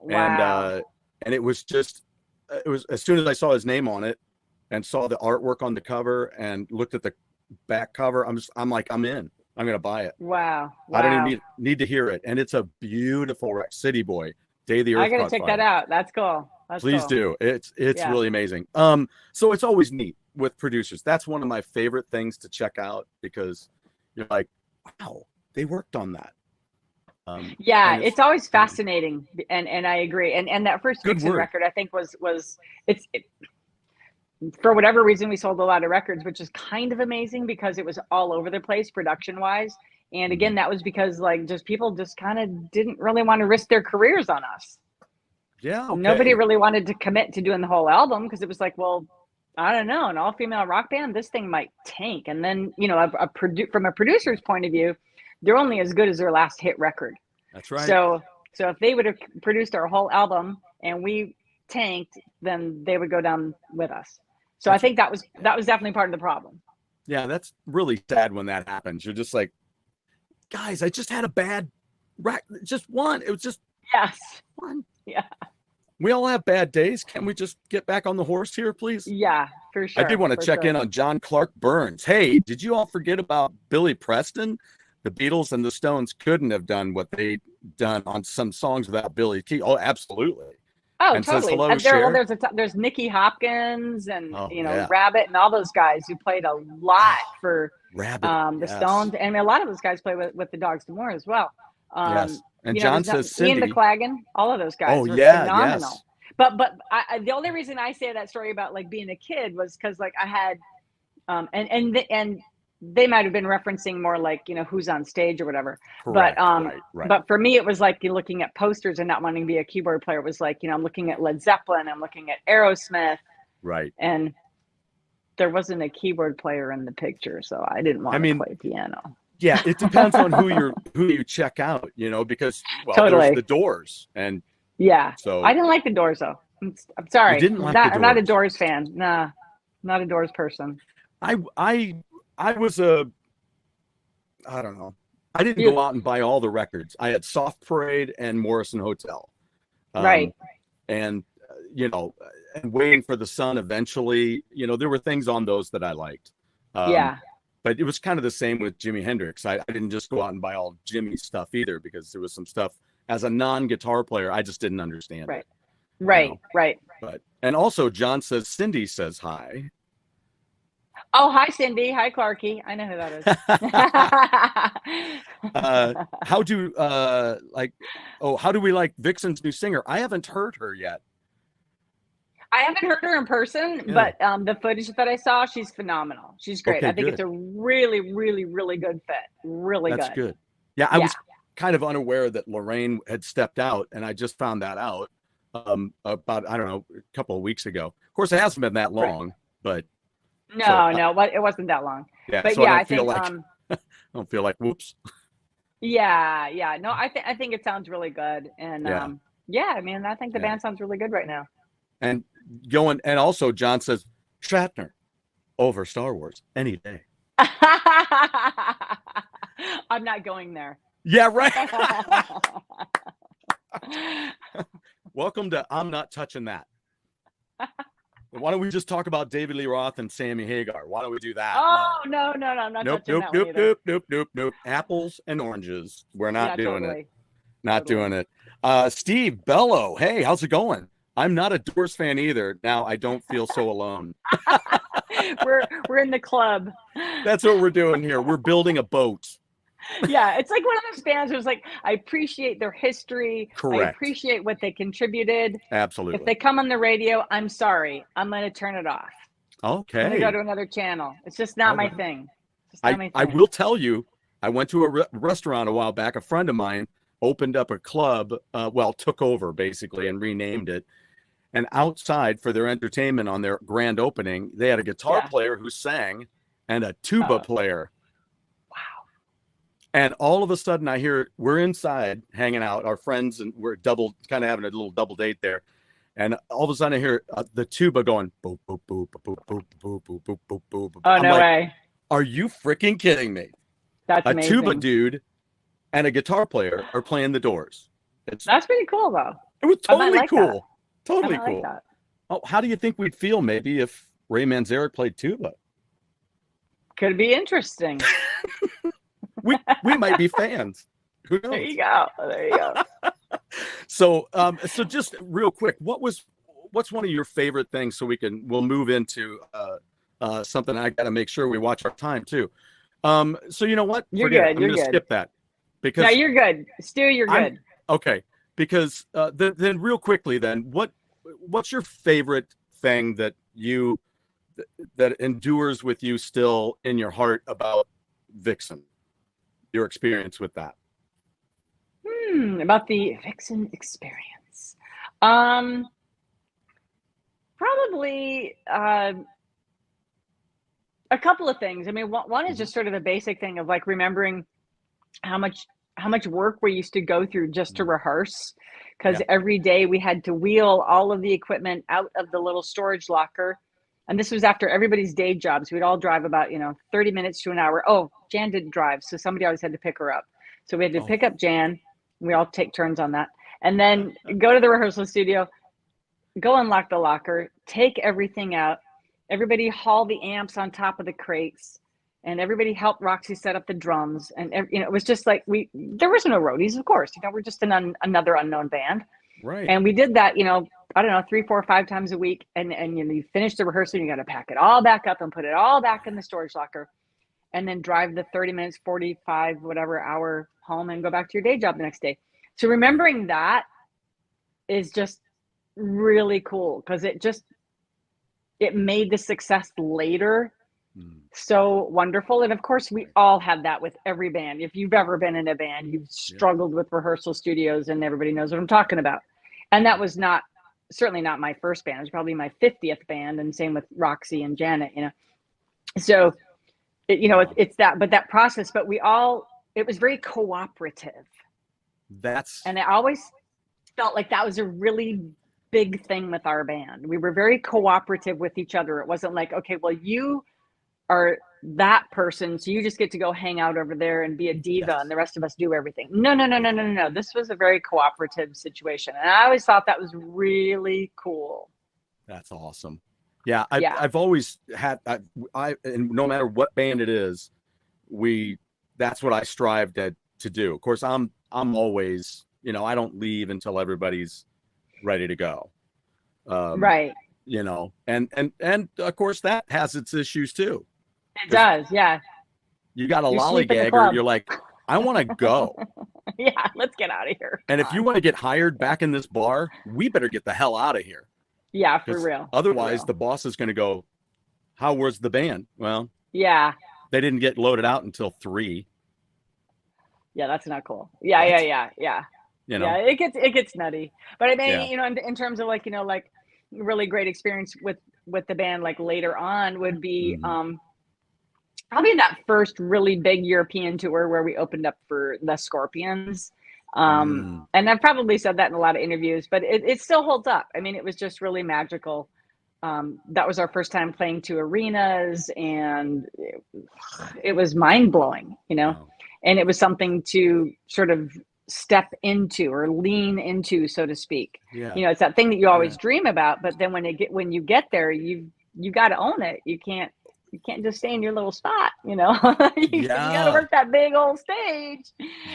Wow. And it was just, it was, as soon as I saw his name on it and saw the artwork on the cover and looked at the back cover, I'm like, I'm in. I'm gonna buy it. Wow. I don't even need to hear it, and it's a beautiful record. City Boy, Day the Earth. I gotta check that out. That's cool. Please do. It's really amazing. So it's always neat with producers. That's one of my favorite things to check out, because you're like, wow, they worked on that. It's always fascinating, and I agree. And that first Vixen record, I think was for whatever reason, we sold a lot of records, which is kind of amazing because it was all over the place production wise. And again, that was because like people just kind of didn't really want to risk their careers on us. Yeah. Okay. Nobody really wanted to commit to doing the whole album because it was like, well, I don't know, an all-female rock band, this thing might tank. And then, you know, from a producer's point of view, they're only as good as their last hit record. That's right. So if they would have produced our whole album and we tanked, then they would go down with us. So I think that was definitely part of the problem. Yeah, that's really sad when that happens. You're just like, guys, I just had a bad just one. It was just one. Yeah. We all have bad days. Can we just get back on the horse here, please? Yeah, for sure. I did want to check in on John Clark Burns. Hey, did you all forget about Billy Preston? The Beatles and the Stones couldn't have done what they done on some songs without Billy T. Oh, absolutely. Oh, and totally. Says, hello, there's Nicky Hopkins and Rabbit and all those guys who played a lot for Rabbit, the Stones, and a lot of those guys play with the Dogs D'Amour as well. Yes. And You know, John there's says Ian Cindy. McLagan, all of those Oh guys were yeah, phenomenal. yes. But the only reason I say that story about like being a kid was because like I had, and they might have been referencing more like, you know, who's on stage or whatever. Correct. Right. But for me, it was like you're looking at posters and not wanting to be a keyboard player. It was like, you know, I'm looking at Led Zeppelin, I'm looking at Aerosmith, Right. and there wasn't a keyboard player in the picture, so I didn't want to play piano. Yeah, it depends on who you check out, you know, because Totally. there's the Doors, and yeah, so I didn't like the Doors though. I'm sorry, you didn't like I'm the not a Doors. Doors fan. Nah, not a Doors person. I was I don't know. I didn't go out and buy all the records. I had Soft Parade and Morrison Hotel, right, and you know, and Waiting for the Sun. Eventually, you know, there were things on those that I liked. Yeah. But it was kind of the same with Jimi Hendrix. I didn't just go out and buy all Jimmy's stuff either, because there was some stuff as a non-guitar player I just didn't understand. Right. It, right, you know? right. But and also John says Cindy says hi. Oh, hi Cindy. Hi Clarky. I know who that is. How do how do we like Vixen's new singer? I haven't heard her yet. I haven't heard her in person, but the footage that I saw, she's phenomenal. She's great. Okay, I think it's a really, really, really good fit. Really That's good. good. Yeah, I was kind of unaware that Lorraine had stepped out, and I just found that out about, I don't know, a couple of weeks ago. Of course, it hasn't been that long, but no, it wasn't that long. Yeah, but so yeah, I think I don't feel like whoops. Yeah. No, I think it sounds really good, and I mean, I think the band sounds really good right now. And also John says Shatner over Star Wars any day. I'm not going there. Yeah, right. Welcome to I'm Not Touching That. Why don't we just talk about David Lee Roth and Sammy Hagar? Why don't we do that? Oh, no, I'm not touching that one either. Nope. Apples and oranges. We're not doing totally. it. Not doing it. Steve Bello. Hey, how's it going? I'm not a Doors fan either. Now I don't feel so alone. we're in the club. That's what we're doing here. We're building a boat. Yeah, it's like one of those bands who's like, I appreciate their history. Correct. I appreciate what they contributed. Absolutely. If they come on the radio, I'm sorry. I'm going to turn it off. Okay. I'm going to go to another channel. It's just not my thing. I will tell you, I went to a restaurant a while back. A friend of mine opened up a club, took over basically and renamed it. And outside for their entertainment on their grand opening, they had a guitar player who sang and a tuba player. Wow. And all of a sudden I hear, we're inside hanging out, our friends, and we're kind of having a little double date there. And all of a sudden I hear the tuba going, boop, boop, boop, boop, boop, boop, boop, boop, boop, boop. Oh, no way. Are you freaking kidding me? That's amazing. A tuba dude and a guitar player are playing the Doors. That's pretty cool, though. It was totally cool. That. Totally cool. Like oh, how do you think we'd feel maybe if Ray Manzarek played tuba? Could be interesting. we might be fans. Who knows? There you go. So just real quick, what's one of your favorite things, so we'll move into something I got to make sure we watch our time too. So you know what? You're good. I'm going to skip that because you're good. Stu, you're good. Okay. Because then real quickly, then what's your favorite thing that endures with you still in your heart about Vixen? Your experience with that? About the Vixen experience, probably a couple of things. I mean, one is just sort of the basic thing of like remembering how much work we used to go through just to rehearse, because every day we had to wheel all of the equipment out of the little storage locker. And this was after everybody's day jobs. We'd all drive about, 30 minutes to an hour. Oh, Jan didn't drive, so somebody always had to pick her up. So we had to pick up Jan. We all take turns on that. And then go to the rehearsal studio, go unlock the locker, take everything out. Everybody haul the amps on top of the crates. And everybody helped Roxy set up the drums. And, it was just like there was no roadies, of course. We're just another unknown band. Right. And we did that, I don't know, 3, 4, 5 times a week. And you finish the rehearsal, you got to pack it all back up and put it all back in the storage locker. And then drive the 30 minutes, 45, whatever hour home and go back to your day job the next day. So remembering that is just really cool, because it made the success later so wonderful. And of course, we all have that with every band. If you've ever been in a band, you've struggled with rehearsal studios, and everybody knows what I'm talking about. And that was certainly not my first band. It was probably my 50th band, and same with Roxy and Janet, So, it's that, but that process, but it was very cooperative. And I always felt like that was a really big thing with our band. We were very cooperative with each other. It wasn't like, okay, well, you are that person, so you just get to go hang out over there and be a diva, and the rest of us do everything. No. This was a very cooperative situation, and I always thought that was really cool. That's awesome. Yeah, I've always had and no matter what band it is, that's what I strive to do. Of course, I'm always, I don't leave until everybody's ready to go. Right. And of course that has its issues too. It does, yeah. You got a lollygagger, you're like, I want to go. Yeah, let's get out of here. And if you want to get hired back in this bar, we better get the hell out of here. Yeah, for real. Otherwise, the boss is going to go, how was the band? Well, yeah, they didn't get loaded out until 3. Yeah, that's not cool. Yeah. Yeah, it gets nutty. But I mean, in terms of like really great experience with the band, like later on would be probably that first really big European tour where we opened up for the Scorpions. And I've probably said that in a lot of interviews, but it still holds up. I mean, it was just really magical. That was our first time playing 2 arenas, and it was mind blowing, Wow. And it was something to sort of step into or lean into, so to speak. Yeah. It's that thing that you always dream about, but then when you get there, you got to own it. You can't just stay in your little spot, you got to work that big old stage.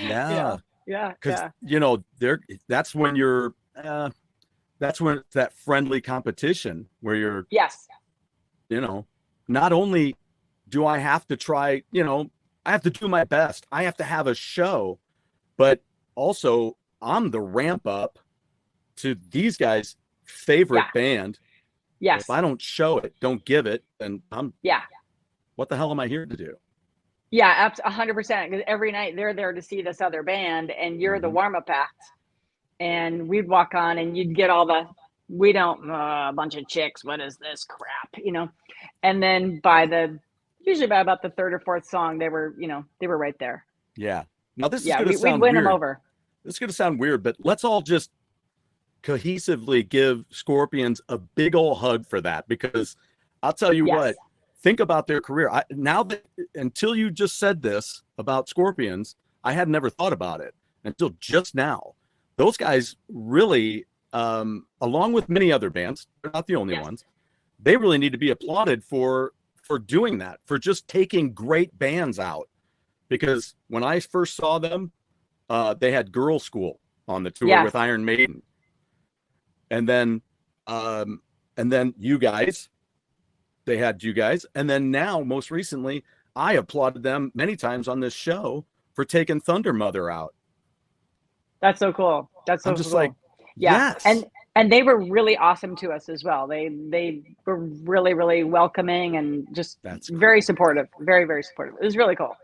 Yeah. Yeah. Because that's when it's that friendly competition where you're not only do I have to try, I have to do my best, I have to have a show, but also I'm the ramp up to these guys' favorite band. Yes. If I don't show it, don't give it, then what the hell am I here to do? Yeah, 100%. Because every night they're there to see this other band, and you're the warm-up act. And we'd walk on, and you'd get all the, a bunch of chicks, what is this crap, And then usually by about the 3rd or 4th song, they were right there. Yeah. Now this is going to sound we'd win weird. them over. This is going to sound weird, but let's all just cohesively give Scorpions a big old hug for that, because I'll tell you what, think about their career. Until you just said this about Scorpions, I had never thought about it until just now. Those guys really, along with many other bands, they're not the only ones, they really need to be applauded for doing that, for just taking great bands out. Because when I first saw them, they had Girl School on the tour with Iron Maiden. And then you guys, they had you guys. And then now, most recently, I applauded them many times on this show for taking Thunder Mother out. That's so cool. That's so cool. I'm just like, yes. Yes. And they were really awesome to us as well. They were really, really welcoming and just very supportive. Very, very supportive. It was really cool.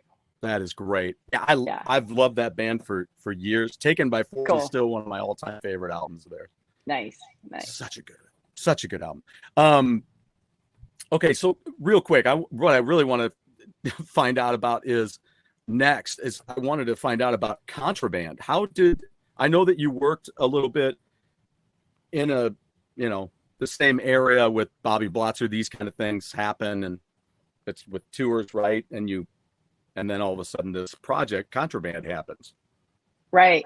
That is great. I've loved that band for years. Taken by Force is still one of my all-time favorite albums of theirs. Nice. Such a good album. Okay, so real quick, what I really want to find out about is I wanted to find out about Contraband. I know that you worked a little bit in the same area with Bobby Blotzer. These kind of things happen, and it's with tours, right? And then all of a sudden this project, Contraband, happens. Right.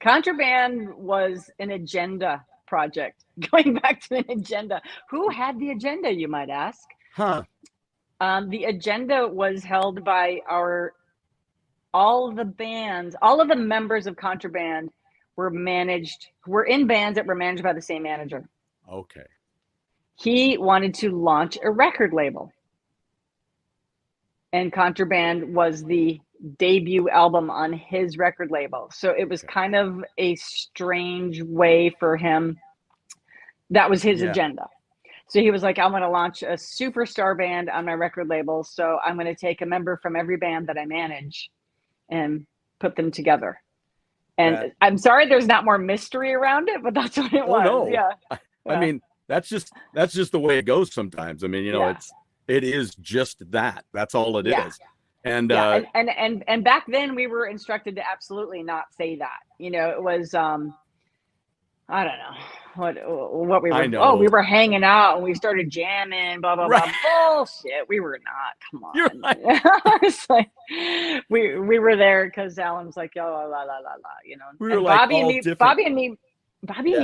Contraband was an agenda project. Going back to an agenda. Who had the agenda, you might ask? The agenda was held by all of the members of Contraband were in bands that were managed by the same manager. Okay. He wanted to launch a record label. And Contraband was the debut album on his record label. So it was kind of a strange way for him. That was his agenda. So he was like, I'm going to launch a superstar band on my record label. So I'm going to take a member from every band that I manage and put them together. And I'm sorry, there's not more mystery around it, but that's what it was. No. Yeah. I mean, that's just the way it goes sometimes. I mean, you know, it is just that. That's all it is. And, and back then we were instructed to absolutely not say that. You know, it was I don't know what we were. I know. Oh, we were hanging out and we started jamming. Blah blah blah. Bullshit. We were not. Come on. You're right. It's like we were there because Alan was like, oh la la la la. You know, we were like Bobby and me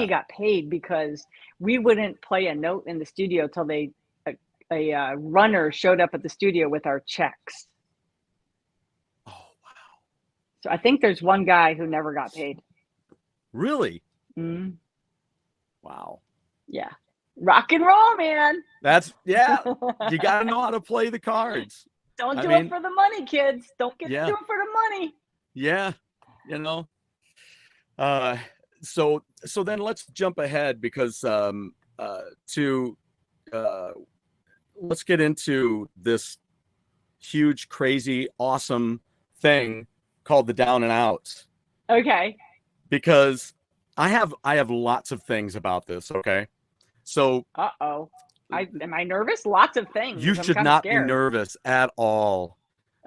got paid because we wouldn't play a note in the studio till a runner showed up at the studio with our checks. Oh wow! So I think there's one guy who never got paid. Really? Mm-hmm. Wow. Yeah. Rock and roll, man. That's you gotta know how to play the cards. Don't do it for the money, kids. Don't do it for the money. Yeah. You know. So then let's jump ahead because let's get into this huge, crazy, awesome thing called the Down and Outs. Okay. Because I have lots of things about this. Okay. So. Am I nervous? Lots of things. You should not be nervous at all.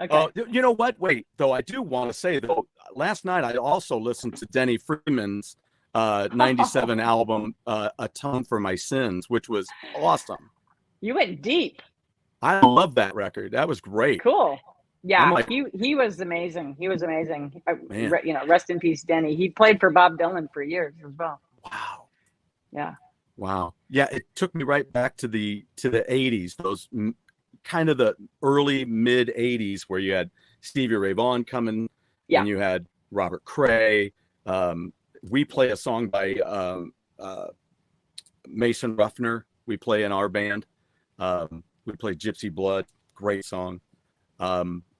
Okay. You know what? Wait, though, I do want to say though, last night I also listened to Denny Freeman's 97 album, Atone for My Sins, which was awesome. You went deep. I love that record. That was great. Cool. Yeah, like, he was amazing. He was amazing. You know, rest in peace, Denny. He played for Bob Dylan for years as well. Wow. Yeah. Wow. Yeah, it took me right back to the 80s, those kind of the early mid 80s where you had Stevie Ray Vaughan coming and you had Robert Cray. We play a song by Mason Ruffner. We play in our band. We play Gypsy Blood. Great song.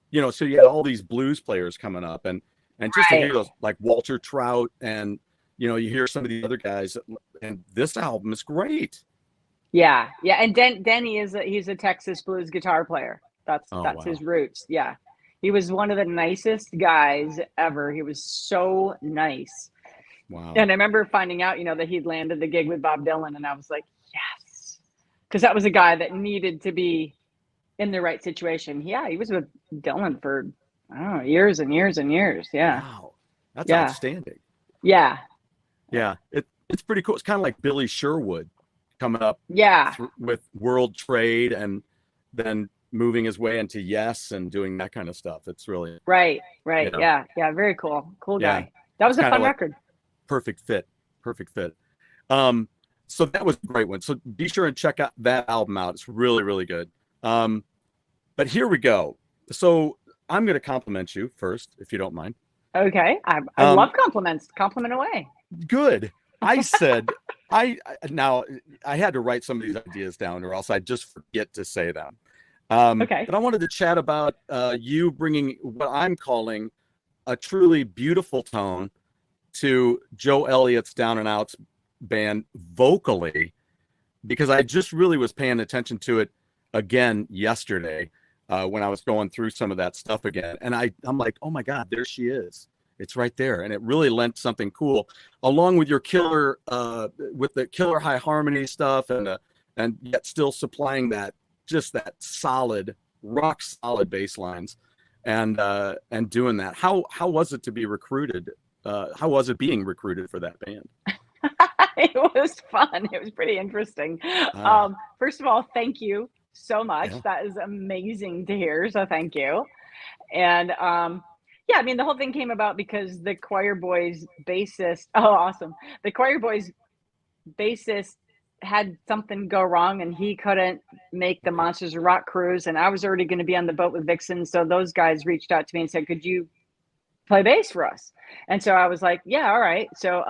You know, so you had all these blues players coming up and just to hear those like Walter Trout and, you know, you hear some of the other guys and this album is great. Yeah. Yeah. And Denny he's a Texas blues guitar player. That's his roots. Yeah. He was one of the nicest guys ever. He was so nice. Wow. And I remember finding out, you know, that he'd landed the gig with Bob Dylan and I was like, yes. Because that was a guy that needed to be in the right situation. Yeah, he was with Dylan for years and years and years. Yeah. Wow. That's outstanding. Yeah. Yeah. It's pretty cool. It's kind of like Billy Sherwood coming up with World Trade and then moving his way into Yes and doing that kind of stuff. It's really right. You know? Yeah. Very cool guy. That was a fun record. Perfect fit. So that was a great one. So be sure and check out that album out. It's really, really good. But here we go. So I'm going to compliment you first, if you don't mind. Okay. I love compliments. Compliment away. Good. I said, I had to write some of these ideas down or else I'd just forget to say them. Okay. But I wanted to chat about you bringing what I'm calling a truly beautiful tone to Joe Elliott's Down and Outs band vocally, because I just really was paying attention to it again yesterday when I was going through some of that stuff again. And I'm like, oh my God, there she is. It's right there. And it really lent something cool along with your killer, with the killer high harmony stuff and yet still supplying that solid, rock solid bass lines and doing that. How was it to be recruited? How was it being recruited for that band? It was fun. It was pretty interesting. First of all, thank you so much. Yeah. That is amazing to hear. So thank you. And I mean, the whole thing came about because the Choir Boys bassist, the Choir Boys bassist had something go wrong and he couldn't make the Monsters of Rock cruise. And I was already going to be on the boat with Vixen. So those guys reached out to me and said, could you play bass for us? And so I was like, yeah, all right. So,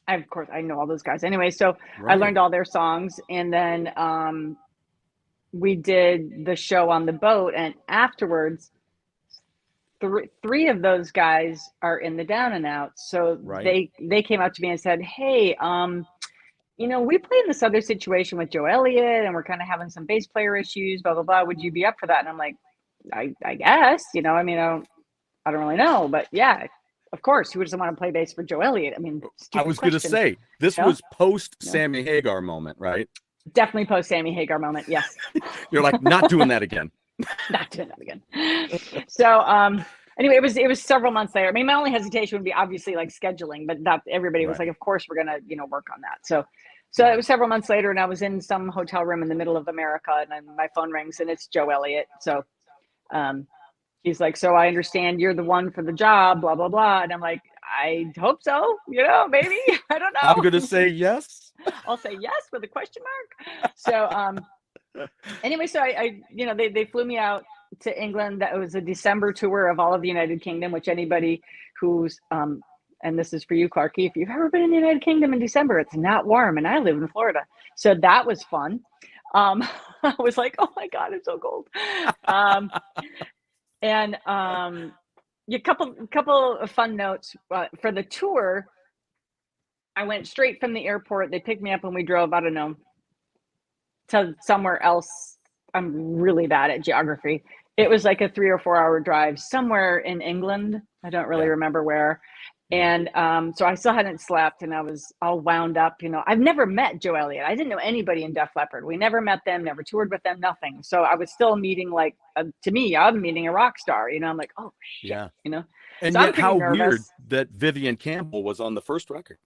of course, I know all those guys anyway. So I learned all their songs. And then we did the show on the boat. And afterwards, three of those guys are in the Down and Out. So Right. they came up to me and said, "Hey, we play in this other situation with Joe Elliott, and we're kind of having some bass player issues, blah blah blah. Would you be up for that?" And I'm like, I guess, I don't really know, but yeah, of course. Who doesn't want to play bass for Joe Elliott? I mean, I was going to say, this was post Sammy Hagar moment, right? Definitely post Sammy Hagar moment. Yes. You're like, not doing that again. Not doing that again. So, anyway, it was several months later. I mean, my only hesitation would be obviously like scheduling, but that everybody was like, of course we're gonna, work on that. So it was several months later, and I was in some hotel room in the middle of America, and then my phone rings, and it's Joe Elliott. So, he's like, "So I understand you're the one for the job, blah blah blah," and I'm like, "I hope so. Maybe I don't know. I'm gonna say yes. I'll say yes with a question mark." So, anyway, so I they flew me out to England. That was a December tour of all of the United Kingdom, which anybody who's and this is for you, Clarky, if you've ever been in the United Kingdom in December, it's not warm, and I live in Florida, so that was fun. I was like, oh my god, it's so cold. And a couple of fun notes for the tour. I went straight from the airport. They picked me up and we drove, I don't know, to somewhere else. I'm really bad at geography. It was like a 3 or 4 hour drive somewhere in England. I don't really remember where. And so I still hadn't slept, and I was all wound up. I've never met Joe Elliott. I didn't know anybody in Def Leppard. We never met them, never toured with them, nothing. So I was still meeting to me, I'm meeting a rock star. I'm like, oh shit, And so yet, how weird that Vivian Campbell was on the first record.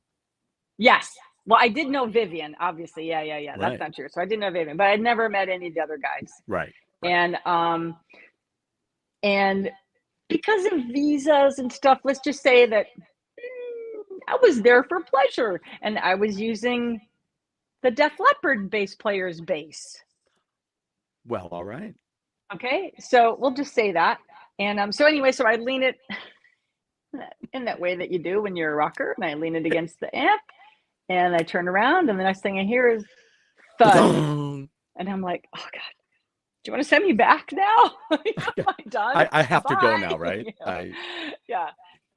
Yes. Well, I did know Vivian, obviously. Yeah. Right. That's not true. So I didn't know Vivian, but I'd never met any of the other guys. Right. And because of visas and stuff, let's just say that I was there for pleasure, and I was using the Def Leppard bass player's bass. Well, all right. Okay, so we'll just say that. And so anyway, so I lean it in that way that you do when you're a rocker, and I lean it against the amp, and I turn around, and the next thing I hear is thud. And I'm like, oh God, do you want to send me back now? Am I done? I have to go now, right? Yeah.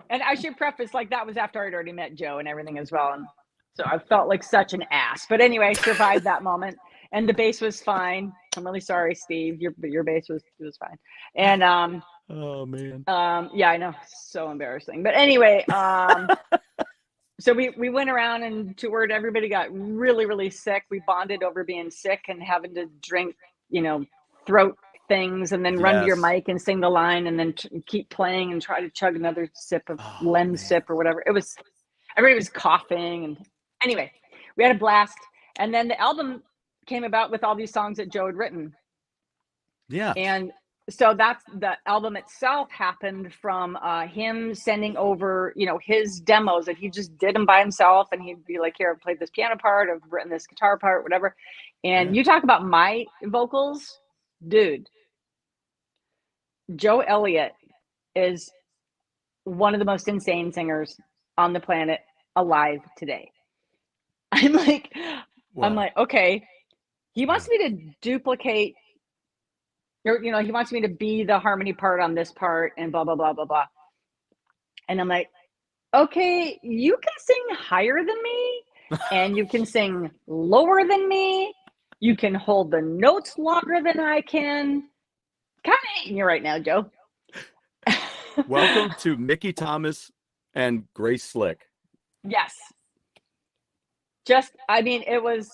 And I should preface, that was after I'd already met Joe and everything as well. And so I felt like such an ass. But anyway, I survived that moment. And the bass was fine. I'm really sorry, Steve. Your bass was fine. And oh man. Yeah, I know. So embarrassing. But anyway, so we went around and toured. Everybody got really, really sick. We bonded over being sick and having to drink, throat things, and then run to your mic and sing the line, and then keep playing and try to chug another sip of sip or whatever. Everybody was coughing. And anyway, we had a blast. And then the album came about with all these songs that Joe had written. Yeah. And so that's the album itself happened from him sending over, his demos that he just did them by himself. And he'd be like, here, I've played this piano part, I've written this guitar part, whatever. And you talk about my vocals, dude. Joe Elliott is one of the most insane singers on the planet alive today. I'm like, okay, he wants me to duplicate, or, he wants me to be the harmony part on this part and blah, blah, blah, blah, blah. And I'm like, okay, you can sing higher than me and you can sing lower than me. You can hold the notes longer than I can. Kind of hating you right now, Joe. Welcome to Mickey Thomas and Grace Slick. Yes. It was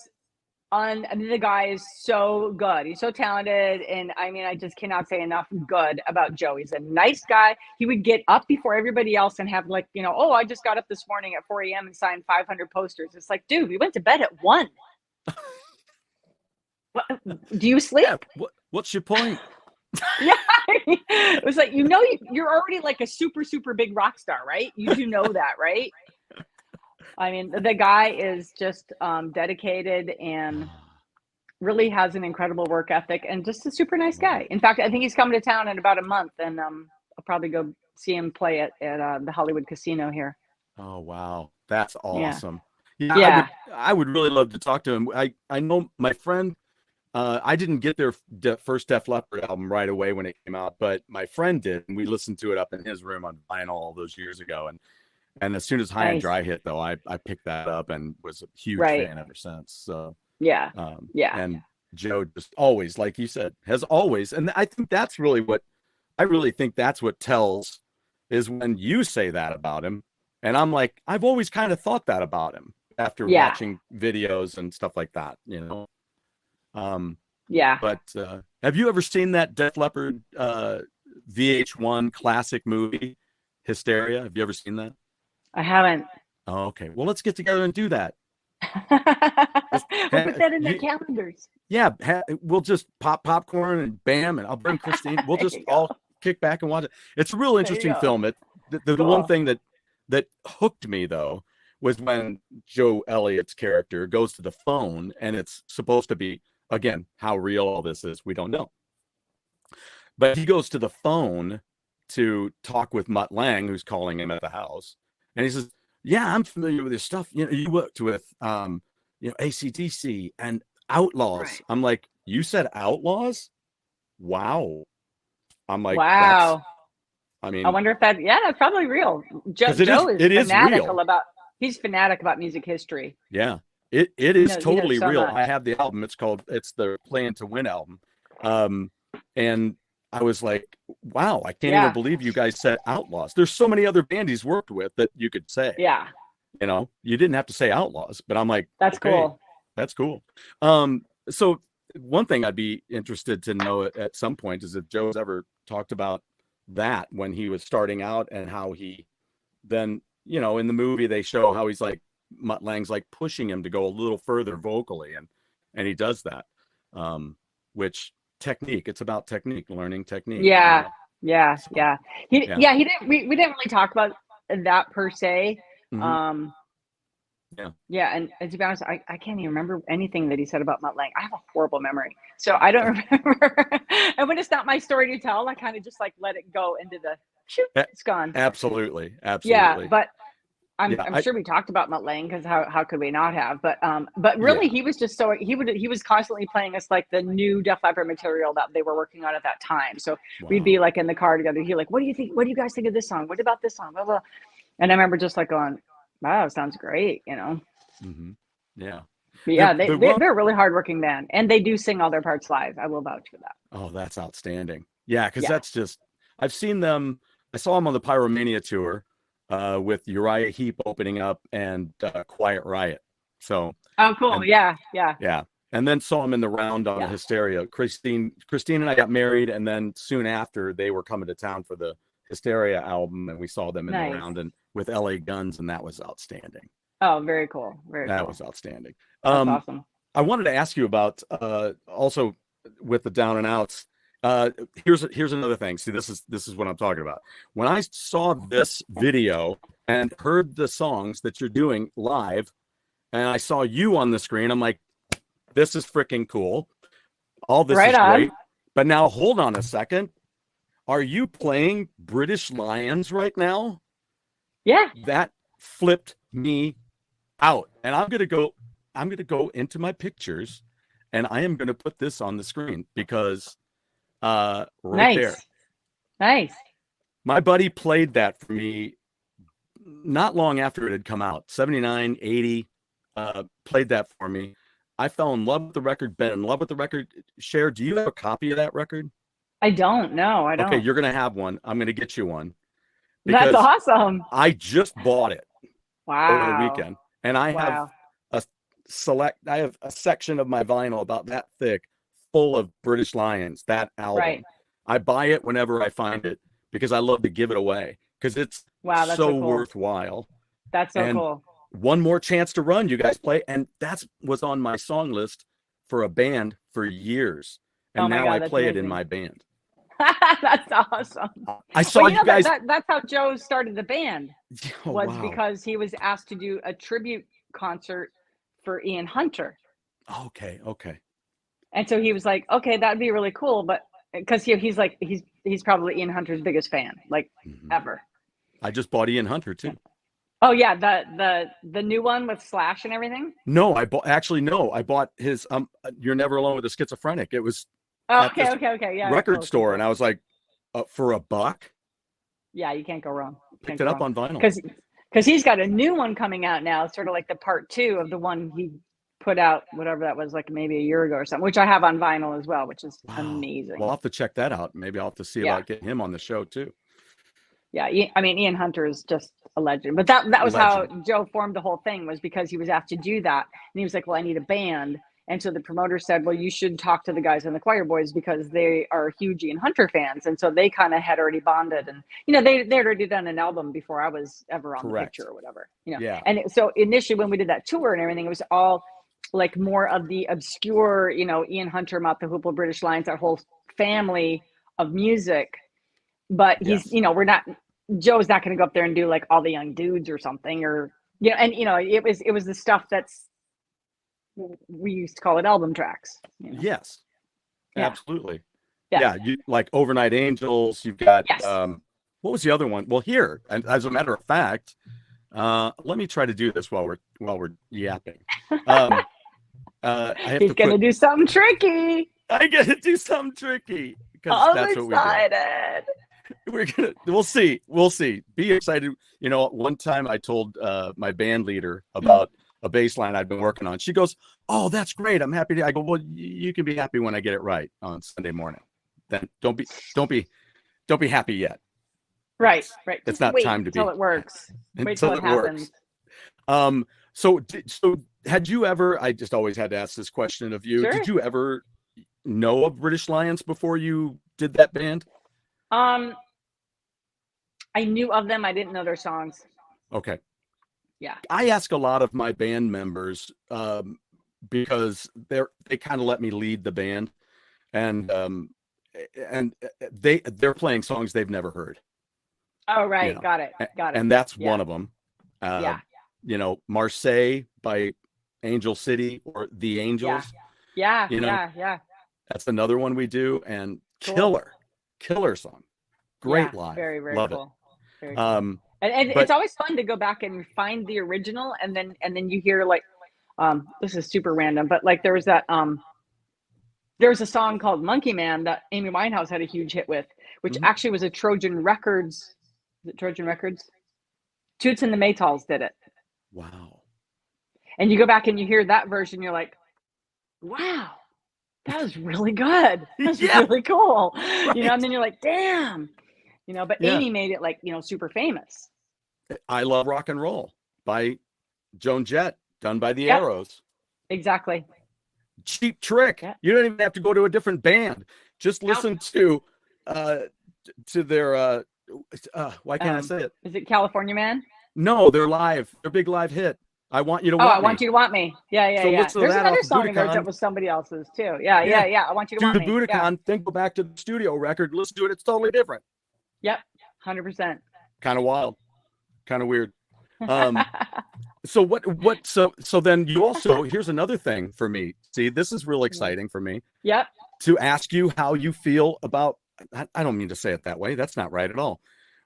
the guy is so good. He's so talented. And I just cannot say enough good about Joe. He's a nice guy. He would get up before everybody else and have I just got up this morning at 4 a.m. and signed 500 posters. It's like, dude, we went to bed at 1. What, do you sleep? Yeah, what's your point? Yeah, it was like, you're already like a super, super big rock star, right? You do know that, right? The guy is just dedicated and really has an incredible work ethic and just a super nice guy. In fact, I think he's coming to town in about a month, and I'll probably go see him play at the Hollywood Casino here. Oh, wow. That's awesome. Yeah. I would really love to talk to him. I know my friend I didn't get their first Def Leppard album right away when it came out, but my friend did, and we listened to it up in his room on vinyl all those years ago. And as soon as High and Dry hit, though, I picked that up and was a huge fan ever since. So yeah, and Joe just always, like you said, has always, and I think that's really what I really think that's what tells, is when you say that about him, and I'm like, I've always kind of thought that about him after watching videos and stuff like that, you know. But have you ever seen that Def Leppard VH1 classic movie, Hysteria? Have you ever seen that? I haven't. Oh, okay. Well, let's get together and do that. We'll put that in the calendars. Yeah, we'll just pop popcorn and bam, and I'll bring Christine. We'll just all kick back and watch it. It's a real interesting film. The one thing that hooked me, though, was when Joe Elliott's character goes to the phone, and it's supposed to be, again, how real all this is, we don't know. But he goes to the phone to talk with Mutt Lange, who's calling him at the house, and he says, "Yeah, I'm familiar with this stuff. You know, you worked with, AC/DC and Outlaws." Right. I'm like, "You said Outlaws? Wow." I'm like, "Wow." I mean, I wonder if that's probably real. Joe is fanatical about. He's fanatic about music history. Yeah, it is totally real. I have the album. It's the Playing to Win album, and I was like, wow, I can't even believe you guys said Outlaws. There's so many other bands he's worked with that you could say. Yeah. You know, you didn't have to say Outlaws, but I'm like, that's cool. That's cool. So one thing I'd be interested to know at some point is if Joe's ever talked about that when he was starting out, and how he then, you know, in the movie they show how he's like, Mutt Lange's like pushing him to go a little further vocally, and he does that, which technique, it's about technique, learning technique. We didn't really talk about that per se. And to be honest, I can't even remember anything that he said about Mutt Lange. I have a horrible memory, so I don't remember. And when it's not my story to tell, I kind of just like let it go into the shoot, it's gone. Absolutely. Yeah, but I'm sure we talked about Mutt Lange, because how could we not have? But really, he was just he was constantly playing us like the new Def Leppard material that they were working on at that time. So we'd be like in the car together. He'd like, what do you think? What do you guys think of this song? What about this song? Blah, blah. And I remember just like going, wow, sounds great, you know. Yeah. But yeah, they're a really hardworking band, and they do sing all their parts live. I will vouch for that. Oh, that's outstanding. Yeah, because that's just, I've seen them. I saw them on the Pyromania tour with Uriah Heep opening up and Quiet Riot. So. Oh, cool. Yeah. And then saw them in the round on Hysteria. Christine and I got married, and then soon after they were coming to town for the Hysteria album, and we saw them in the round and with LA Guns, and that was outstanding. Oh, very cool. That was outstanding. That's awesome. I wanted to ask you about also with the Down and Outs. Here's another thing. See, this is what I'm talking about. When I saw this video and heard the songs that you're doing live, and I saw you on the screen, I'm like, this is freaking cool. All this is great. But now hold on a second. Are you playing British Lions right now? Yeah. That flipped me out. And I'm gonna go into my pictures, and I am gonna put this on the screen, because there. Nice. My buddy played that for me not long after it had come out. 79, 80, played that for me. I fell in love with the record, been in love with the record. Cher, do you have a copy of that record? I don't. No, I don't. Okay, you're going to have one. I'm going to get you one. That's awesome. I just bought it over the weekend. And I have I have a section of my vinyl about that thick, full of British Lions, that album. Right. I buy it whenever I find it, because I love to give it away, because it's that's so cool. worthwhile. That's so cool. One More Chance to Run, you guys play, and that was on my song list for a band for years, and now I play it in my band. That's awesome. I saw you guys. That's how Joe started the band. Because he was asked to do a tribute concert for Ian Hunter. Okay. And so he was like, okay, that'd be really cool, but because he's like he's probably Ian Hunter's biggest fan, like ever. I just bought Ian Hunter too. Oh yeah, the new one with Slash and everything. No, I bought his You're Never Alone with a Schizophrenic. It was Oh, at this okay. Yeah, record store, cool. and I was like, for $1. Yeah, you can't go wrong. Picked it up on vinyl. Because he's got a new one coming out now, sort of like the part 2 of the one he put out, whatever that was, like maybe a year ago or something, which I have on vinyl as well, which is amazing. Well, I'll have to check that out. Maybe I'll have to see about getting him on the show too. Yeah, I mean, Ian Hunter is just a legend. But that was how Joe formed the whole thing, was because he was asked to do that. And he was like, well, I need a band. And so the promoter said, well, you should talk to the guys in the Choir Boys because they are huge Ian Hunter fans. And so they kind of had already bonded. And, they'd already done an album before I was ever on the picture or whatever. Yeah. And so initially when we did that tour and everything, it was all like more of the obscure, Ian Hunter, Mott the Hoople, British Lions, that whole family of music. But he's, Joe's not going to go up there and do like All the Young Dudes or something, or, it was the stuff that's, we used to call it album tracks. Yes, absolutely. Yeah. You like Overnight Angels. You've got, what was the other one? Well, here, and as a matter of fact, let me try to do this while we're yapping. He's going to do something tricky. I got to do something tricky because that's what we do. We'll see. Be excited. One time I told my band leader about a bass line I've been working on. She goes, "Oh, that's great. I'm happy to." I go, "Well, you can be happy when I get it right on Sunday morning. Then don't be happy yet." Right. It's not time to be. Until it works. Wait till it happens. So had you ever? I just always had to ask this question of you. Sure. Did you ever know of British Lions before you did that band? I knew of them. I didn't know their songs. Okay. Yeah. I ask a lot of my band members because they kind of let me lead the band, and they're playing songs they've never heard. Oh, right. Got it. And that's one of them. Marseille by Angel City or The Angels. Yeah. That's another one we do, and cool. Killer song. Great live. Very, very Love cool. it. Very cool. And it's always fun to go back and find the original, and then you hear like, this is super random, but like there was a song called Monkey Man that Amy Winehouse had a huge hit with, which actually was a Trojan Records. Is it Trojan Records? Toots and the Maytals did it. Wow. And you go back and you hear that version, you're like, wow, that was really good. That's really cool. Right. And then you're like, damn. But Amy made it like, super famous. I Love Rock and Roll by Joan Jett, done by the Arrows. Exactly. Cheap Trick. Yeah. You don't even have to go to a different band. Just listen to their why can't I say it? Is it California Man? No, they're live. Their big live hit. I Want You to Want Me. I Want You to Want Me. Yeah. There's another song of theirs that was somebody else's too. Yeah. I Want You to Want Me. Do the Budokan, then go back to the studio record, listen to it. It's totally different. Yep. 100%. Kind of wild. Kind of weird. So then you also, here's another thing for me. See, this is real exciting for me. Yep. To ask you how you feel about, I don't mean to say it that way. That's not right at all.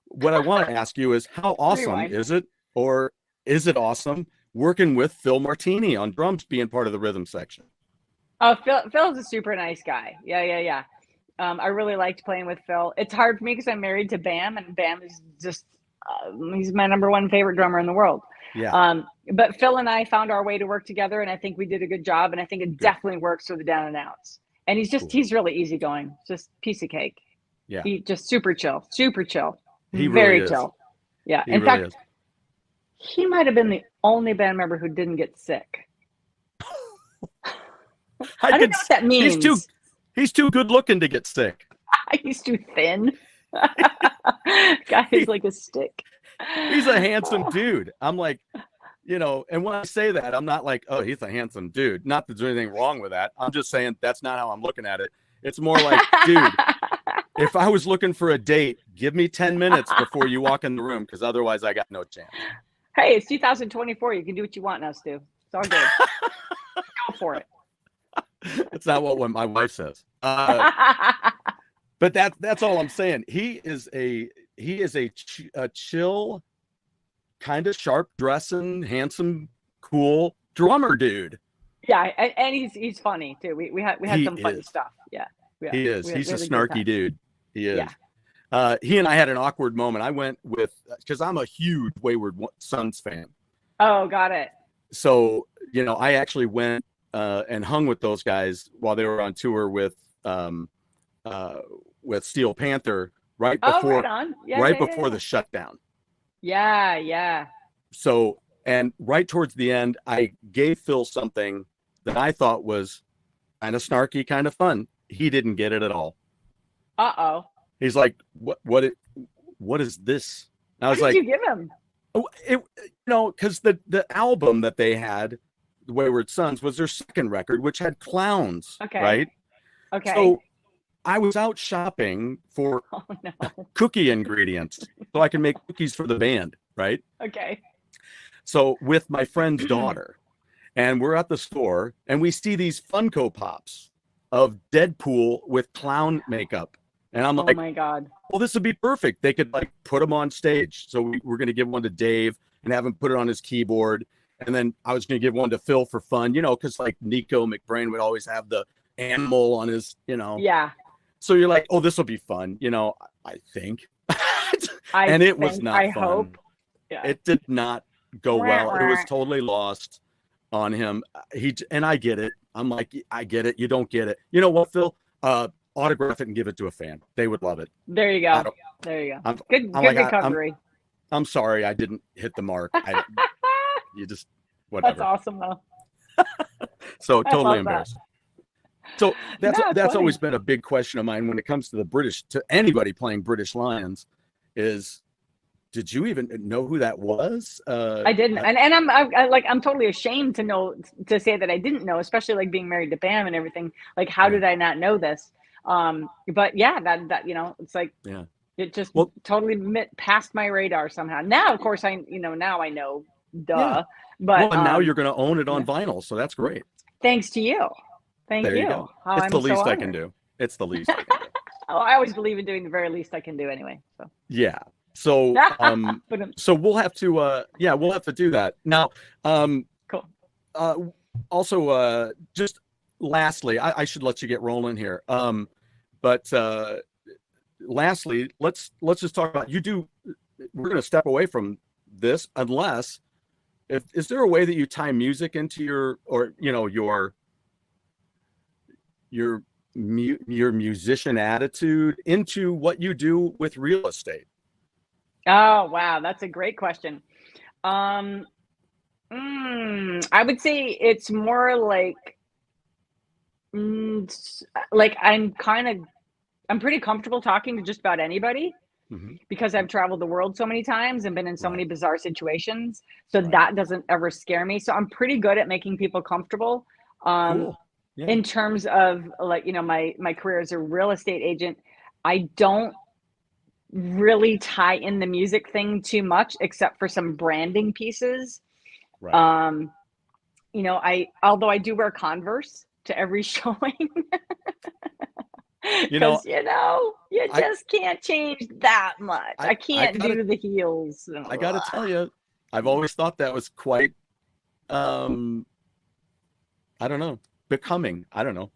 What I want to ask you is how awesome is it, or is it awesome working with Phil Martini on drums, being part of the rhythm section? Oh, Phil's a super nice guy. Yeah. I really liked playing with Phil. It's hard for me because I'm married to Bam, and Bam is just, he's my number one favorite drummer in the world. Yeah. But Phil and I found our way to work together, and I think we did a good job, and I think it definitely works for the down and outs. And he's really easygoing, just piece of cake. Yeah. He just super chill. He very really chill. Yeah. He in really fact, he might have been the only band member who didn't get sick. I don't know what that means. He's too good looking to get sick. He's too thin. Guy's like a stick. He's a handsome dude. I'm like, and when I say that, I'm not like, oh, he's a handsome dude. Not that there's anything wrong with that. I'm just saying that's not how I'm looking at it. It's more like, dude, if I was looking for a date, give me 10 minutes before you walk in the room, because otherwise I got no chance. Hey, it's 2024. You can do what you want now, Stu. It's all good. Go for it. That's not what my wife says. But that's all I'm saying. He is a chill, kind of sharp dressing, handsome, cool drummer dude. Yeah, and he's funny too. We had some funny stuff. Yeah. He is. He's a snarky dude. He is. Yeah. He and I had an awkward moment. I went with, because I'm a huge Wayward Sons fan. Oh, got it. So, I actually went and hung with those guys while they were on tour with Steel Panther right before the shutdown. Yeah. So, and right towards the end, I gave Phil something that I thought was kind of snarky, kind of fun. He didn't get it at all. Uh-oh. He's like, what is this? And I was what did like, you give him? Because the album that they had, The Wayward Sons, was their second record, which had clowns. Okay. Right? Okay. So I was out shopping for cookie ingredients so I can make cookies for the band. Right? Okay. So with my friend's daughter, and we're at the store, and we see these Funko Pops of Deadpool with clown makeup. And I'm like, oh my God. Well, this would be perfect. They could like put them on stage. So we're going to give one to Dave and have him put it on his keyboard. And then I was going to give one to Phil for fun, because like Nico McBrain would always have the animal on his, Yeah. So you're like, oh, this will be fun, I think. And it was not I fun. hope. Yeah. It did not go well. It was totally lost on him. And I get it. I'm like, I get it. You don't get it. You know what, Phil? Autograph it and give it to a fan. They would love it. There you go. Good recovery. I'm sorry I didn't hit the mark. You just whatever. That's awesome though. So totally embarrassed. So that's funny. always been a big question of mine when it comes to anybody playing British Lions is, did you even know who that was? I didn't, and I'm totally ashamed to say that I didn't know, especially like being married to Bam and everything. Like, how did I not know this? But yeah, that it's like it just totally passed my radar somehow. Now, of course, now I know, duh. Yeah. But and now you're going to own it on vinyl, so that's great. Thanks to you. Thank you. Go. It's the least I can do. It's the least I can do. Oh, I always believe in doing the very least I can do anyway. So yeah. So so we'll have to do that now. Cool. Also, just lastly, I should let you get rolling here. But lastly, let's just talk about we're going to step away from this unless is there a way that you tie music into your musician attitude into what you do with real estate? Oh, wow. That's a great question. I would say it's more like I'm pretty comfortable talking to just about anybody because I've traveled the world so many times and been in so many bizarre situations. So that doesn't ever scare me. So I'm pretty good at making people comfortable. Cool. Yeah. In terms of my career as a real estate agent, I don't really tie in the music thing too much, except for some branding pieces. Right. Although I do wear Converse to every showing. You just can't change that much. I can't do the heels. I gotta tell you, I've always thought that was quite, I don't know, becoming. I don't know.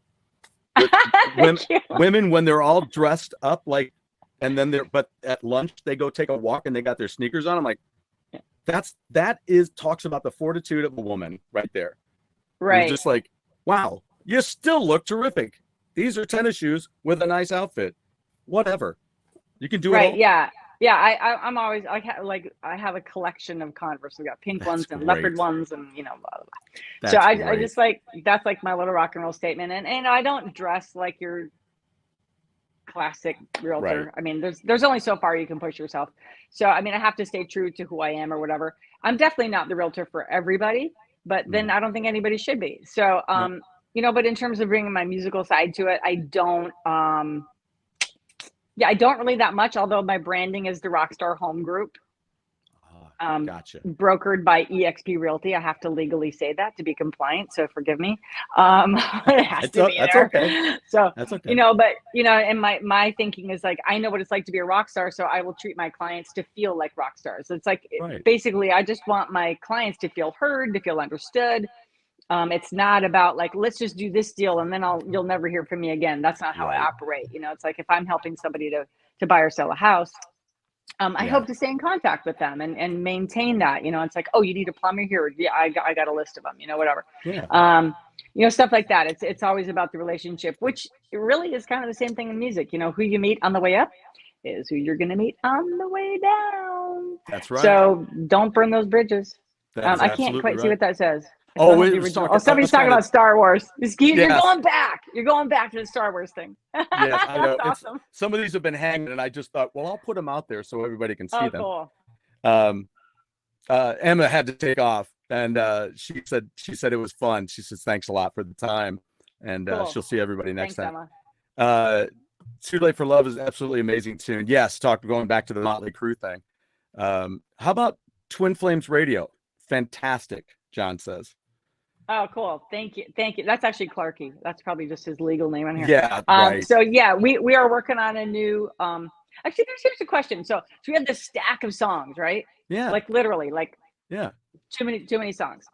Women when they're all dressed up like, and then but at lunch they go take a walk and they got their sneakers on. I'm like, that talks about the fortitude of a woman right there. Right. You're just like, wow, you still look terrific. These are tennis shoes with a nice outfit. Whatever. You can do it all. Yeah. I'm always I have a collection of Converse. We got pink ones and leopard ones and blah, blah, blah. So I just that's like my little rock and roll statement. And I don't dress like your classic realtor. Right. I mean, there's only so far you can push yourself. So I mean, I have to stay true to who I am or whatever. I'm definitely not the realtor for everybody, but then I don't think anybody should be. So but in terms of bringing my musical side to it, I don't I don't really that much, although my branding is the Rockstar Home Group. Gotcha. brokered by EXP Realty. I have to legally say that to be compliant, so forgive me. It has to be that's there. Okay. So, that's okay. but and my thinking is like, I know what it's like to be a rock star, so I will treat my clients to feel like rock stars. It's like, basically, I just want my clients to feel heard, to feel understood. It's not about like, let's just do this deal and then you'll never hear from me again. That's not how I operate. It's like, if I'm helping somebody to buy or sell a house, I hope to stay in contact with them and maintain that. It's like, oh, you need a plumber here? Yeah, I got a list of them. Whatever. Yeah. Stuff like that. It's always about the relationship, which really is kind of the same thing in music. Who you meet on the way up is who you're going to meet on the way down. That's right. So don't burn those bridges. I can't quite see what that says. Somebody's talking about Star Wars. You're going back. You're going back to the Star Wars thing. Yes, I know. That's awesome. Some of these have been hanging, and I just thought, well, I'll put them out there so everybody can see them. Cool. Emma had to take off, and she said it was fun. She says thanks a lot for the time, and she'll see everybody next time. Emma. Too Late for Love is an absolutely amazing tune. Yes, going back to the Motley Crue thing. How about Twin Flames Radio? Fantastic, John says. Oh, cool. Thank you. That's actually Clarky. That's probably just his legal name on here. Yeah. Right. So yeah, we are working on a new, actually here's a question. So we have this stack of songs, right? Yeah. Like literally too many songs.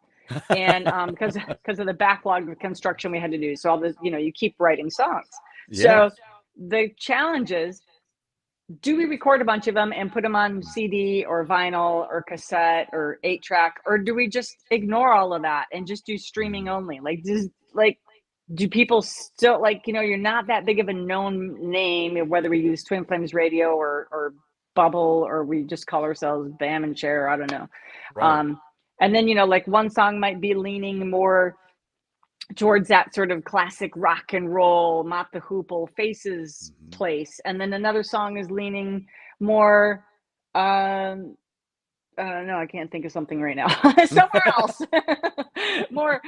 And, because of the backlog of construction we had to do. So all this, you keep writing songs. Yeah. So the challenge is, do we record a bunch of them and put them on CD or vinyl or cassette or 8-track, or do we just ignore all of that and just do streaming only? Do people still you're not that big of a known name, whether we use Twin Flames Radio or Bubble, or we just call ourselves Bam and Cher, I don't know. Right. And then, one song might be leaning more towards that sort of classic rock and roll, Mott the Hoople, Faces place. And then another song is leaning more, I don't know, I can't think of something right now. Somewhere else. more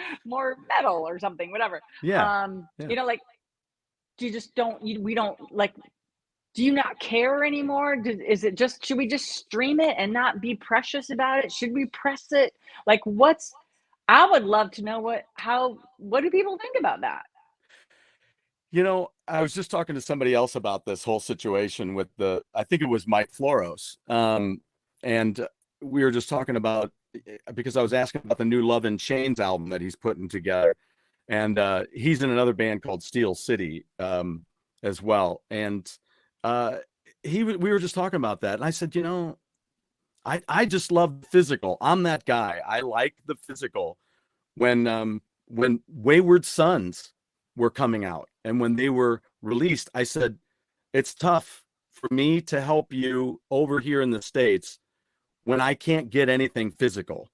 metal or something, whatever. Yeah. Do you not care anymore? Should we just stream it and not be precious about it? Should we press it? I would love to know what do people think about that? I was just talking to somebody else about this whole situation with I think it was Mike Floros. And we were just talking about, because I was asking about the new Love in Chains album that he's putting together. And he's in another band called Steel City as well. And we were just talking about that. And I said, I just love physical. I'm that guy. I like the physical. When Wayward Sons were coming out and when they were released, I said, it's tough for me to help you over here in the States when I can't get anything physical.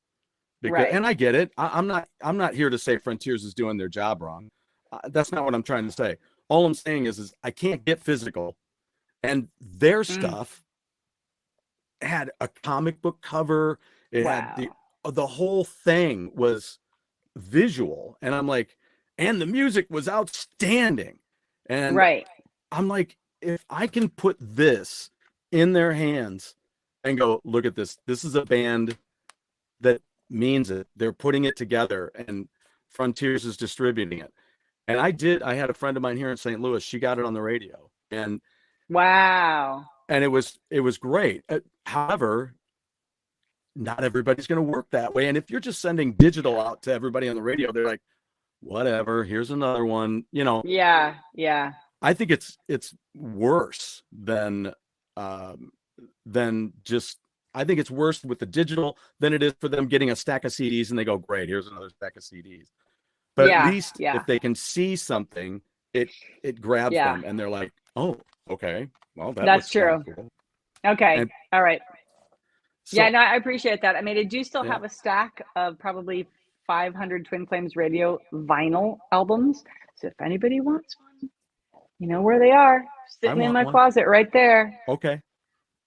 And I get it. I'm not here to say Frontiers is doing their job wrong. That's not what I'm trying to say. All I'm saying is I can't get physical. And their stuff had a comic book cover. It had the whole thing was visual. And I'm like, and the music was outstanding. And I'm like, if I can put this in their hands and go, look at this. This is a band that means it. They're putting it together and Frontiers is distributing it. And I had a friend of mine here in St. Louis. She got it on the radio. And and it was great. However, not everybody's going to work that way. And if you're just sending digital out to everybody on the radio, they're like, whatever, here's another one, Yeah. I think it's worse than just, I think it's worse with the digital than it is for them getting a stack of CDs and they go, great, here's another stack of CDs. But at least if they can see something, it grabs them and they're like, oh, okay. Well, that's true. Cool. Okay. All right. So, I appreciate that. I mean, I do still have a stack of probably 500 Twin Flames Radio vinyl albums. So if anybody wants one, you know where they are. Sitting in my closet right there. Okay.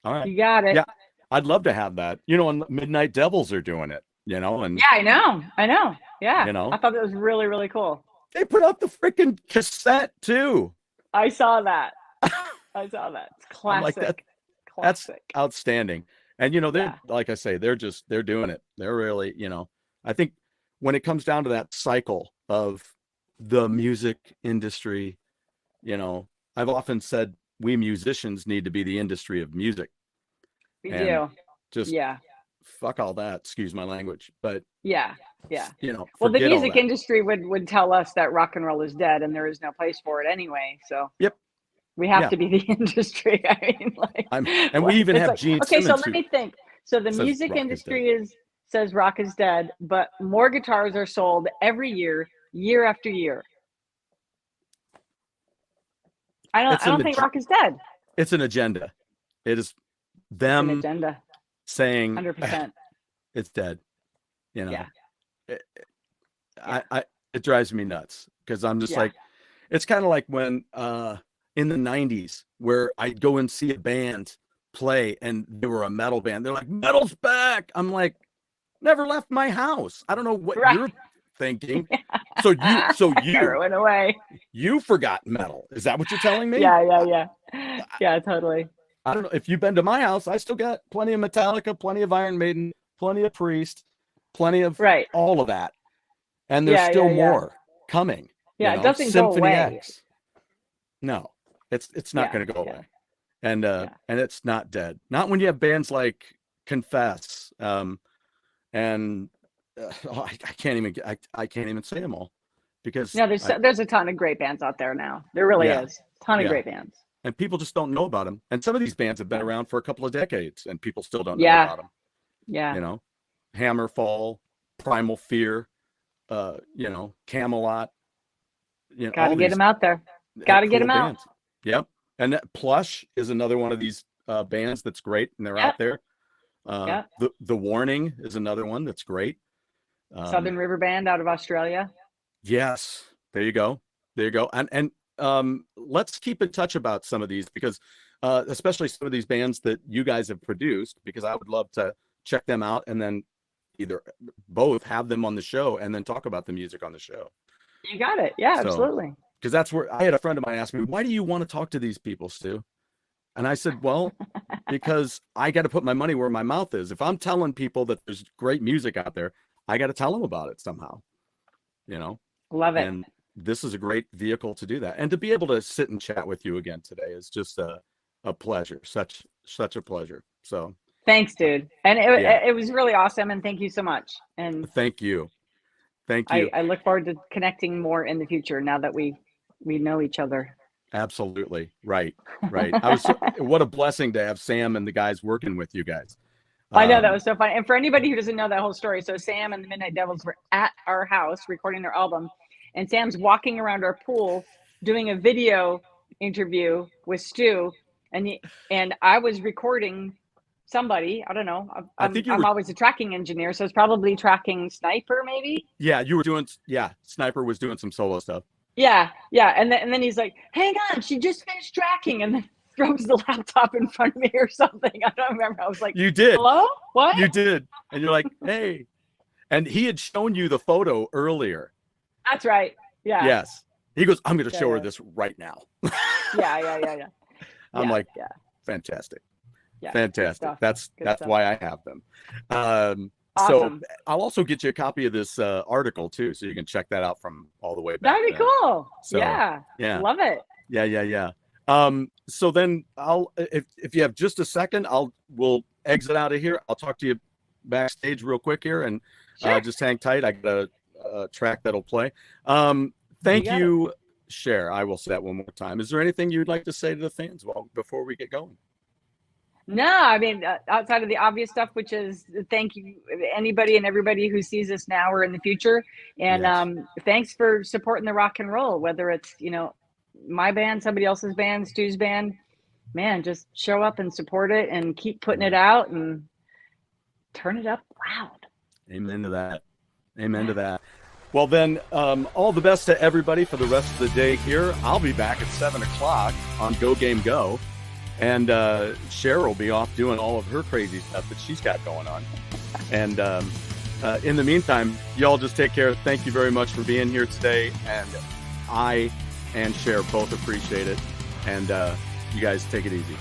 All right. You got it. Yeah. I'd love to have that. And Midnight Devils are doing it, and I know. Yeah. I thought that was really, really cool. They put out the freaking cassette too. I saw that. It's classic. Like that's outstanding. And, they're, like I say, they're doing it. They're really, I think when it comes down to that cycle of the music industry, I've often said we musicians need to be the industry of music. We do. Just fuck all that. Excuse my language, but yeah. Well, the forget all music that. industry would tell us that rock and roll is dead and there is no place for it anyway. So Yep. We have to be the industry. I mean, and we even have like, Gene okay, Simmons. So let me think. So the music industry says rock is dead, but more guitars are sold every year, year after year. I don't think rock is dead. It's an agenda. It is them an agenda. Saying 100%. It's dead. Yeah. It drives me nuts because I'm just like, it's kind of like when in the 90s where I'd go and see a band play and they were a metal band. They're like, metal's back. I'm like, never left my house. I don't know what you're thinking. So you went away. You forgot metal. Is that what you're telling me? Yeah, totally. I don't know if you've been to my house. I still got plenty of Metallica, plenty of Iron Maiden, plenty of Priest, plenty of all of that. And there's still more coming. Yeah, it doesn't Symphony go away. X. No, it's not going to go away. And it's not dead. Not when you have bands like Confess. I can't even say them all because there's a ton of great bands out there now. There really is a ton of great bands. And people just don't know about them. And some of these bands have been around for a couple of decades and people still don't know about them. Yeah. Hammerfall, Primal Fear, Camelot. Got to get them out there. Got to get them out. Yep. And that Plush is another one of these bands that's great and they're out there. The Warning is another one that's great. Southern River Band out of Australia. Yes. There you go. And let's keep in touch about some of these because especially some of these bands that you guys have produced, because I would love to check them out and then either both have them on the show and then talk about the music on the show. You got it. Yeah, absolutely. Because that's where I had a friend of mine ask me, why do you want to talk to these people, Stu? And I said, well, because I got to put my money where my mouth is. If I'm telling people that there's great music out there, I got to tell them about it somehow, Love it. And this is a great vehicle to do that. And to be able to sit and chat with you again today is just a pleasure. Such a pleasure. So thanks, dude. And it was really awesome. And thank you so much. And thank you. I look forward to connecting more in the future now that we know each other. Absolutely. Right. What a blessing to have Sam and the guys working with you guys. I know, that was so fun. And for anybody who doesn't know that whole story, so Sam and the Midnight Devils were at our house recording their album, and Sam's walking around our pool doing a video interview with Stu, and I was recording somebody. I don't know. I'm always a tracking engineer, so it's probably tracking Sniper, maybe. Yeah, you were doing. Yeah, Sniper was doing some solo stuff. Yeah, and then he's like, "Hang on, she just finished tracking," and then throws the laptop in front of me or something. I don't remember. I was like, "You did? Hello? What?" You did, and you're like, "Hey," and he had shown you the photo earlier. That's right. Yeah. Yes. He goes, "I'm going to show her this right now." Yeah. I'm like, fantastic. Yeah, fantastic. That's why I have them. Awesome. So I'll also get you a copy of this article too, so you can check that out from all the way back. That'd be cool. So, yeah. Love it. Yeah. So then if you have just a second, we'll exit out of here. I'll talk to you backstage real quick here, and just hang tight. I got a track that'll play. Thank you, Cher. I will say that one more time. Is there anything you'd like to say to the fans before we get going? No, I mean, outside of the obvious stuff, which is thank you anybody and everybody who sees us now or in the future. And thanks for supporting the rock and roll, whether it's, my band, somebody else's band, Stu's band. Man, just show up and support it and keep putting it out and turn it up loud. Amen to that. Well, then, all the best to everybody for the rest of the day here. I'll be back at 7:00 on Go Game Go. And Cher will be off doing all of her crazy stuff that she's got going on. And in the meantime, y'all just take care. Thank you very much for being here today. And I and Cher both appreciate it. And you guys take it easy.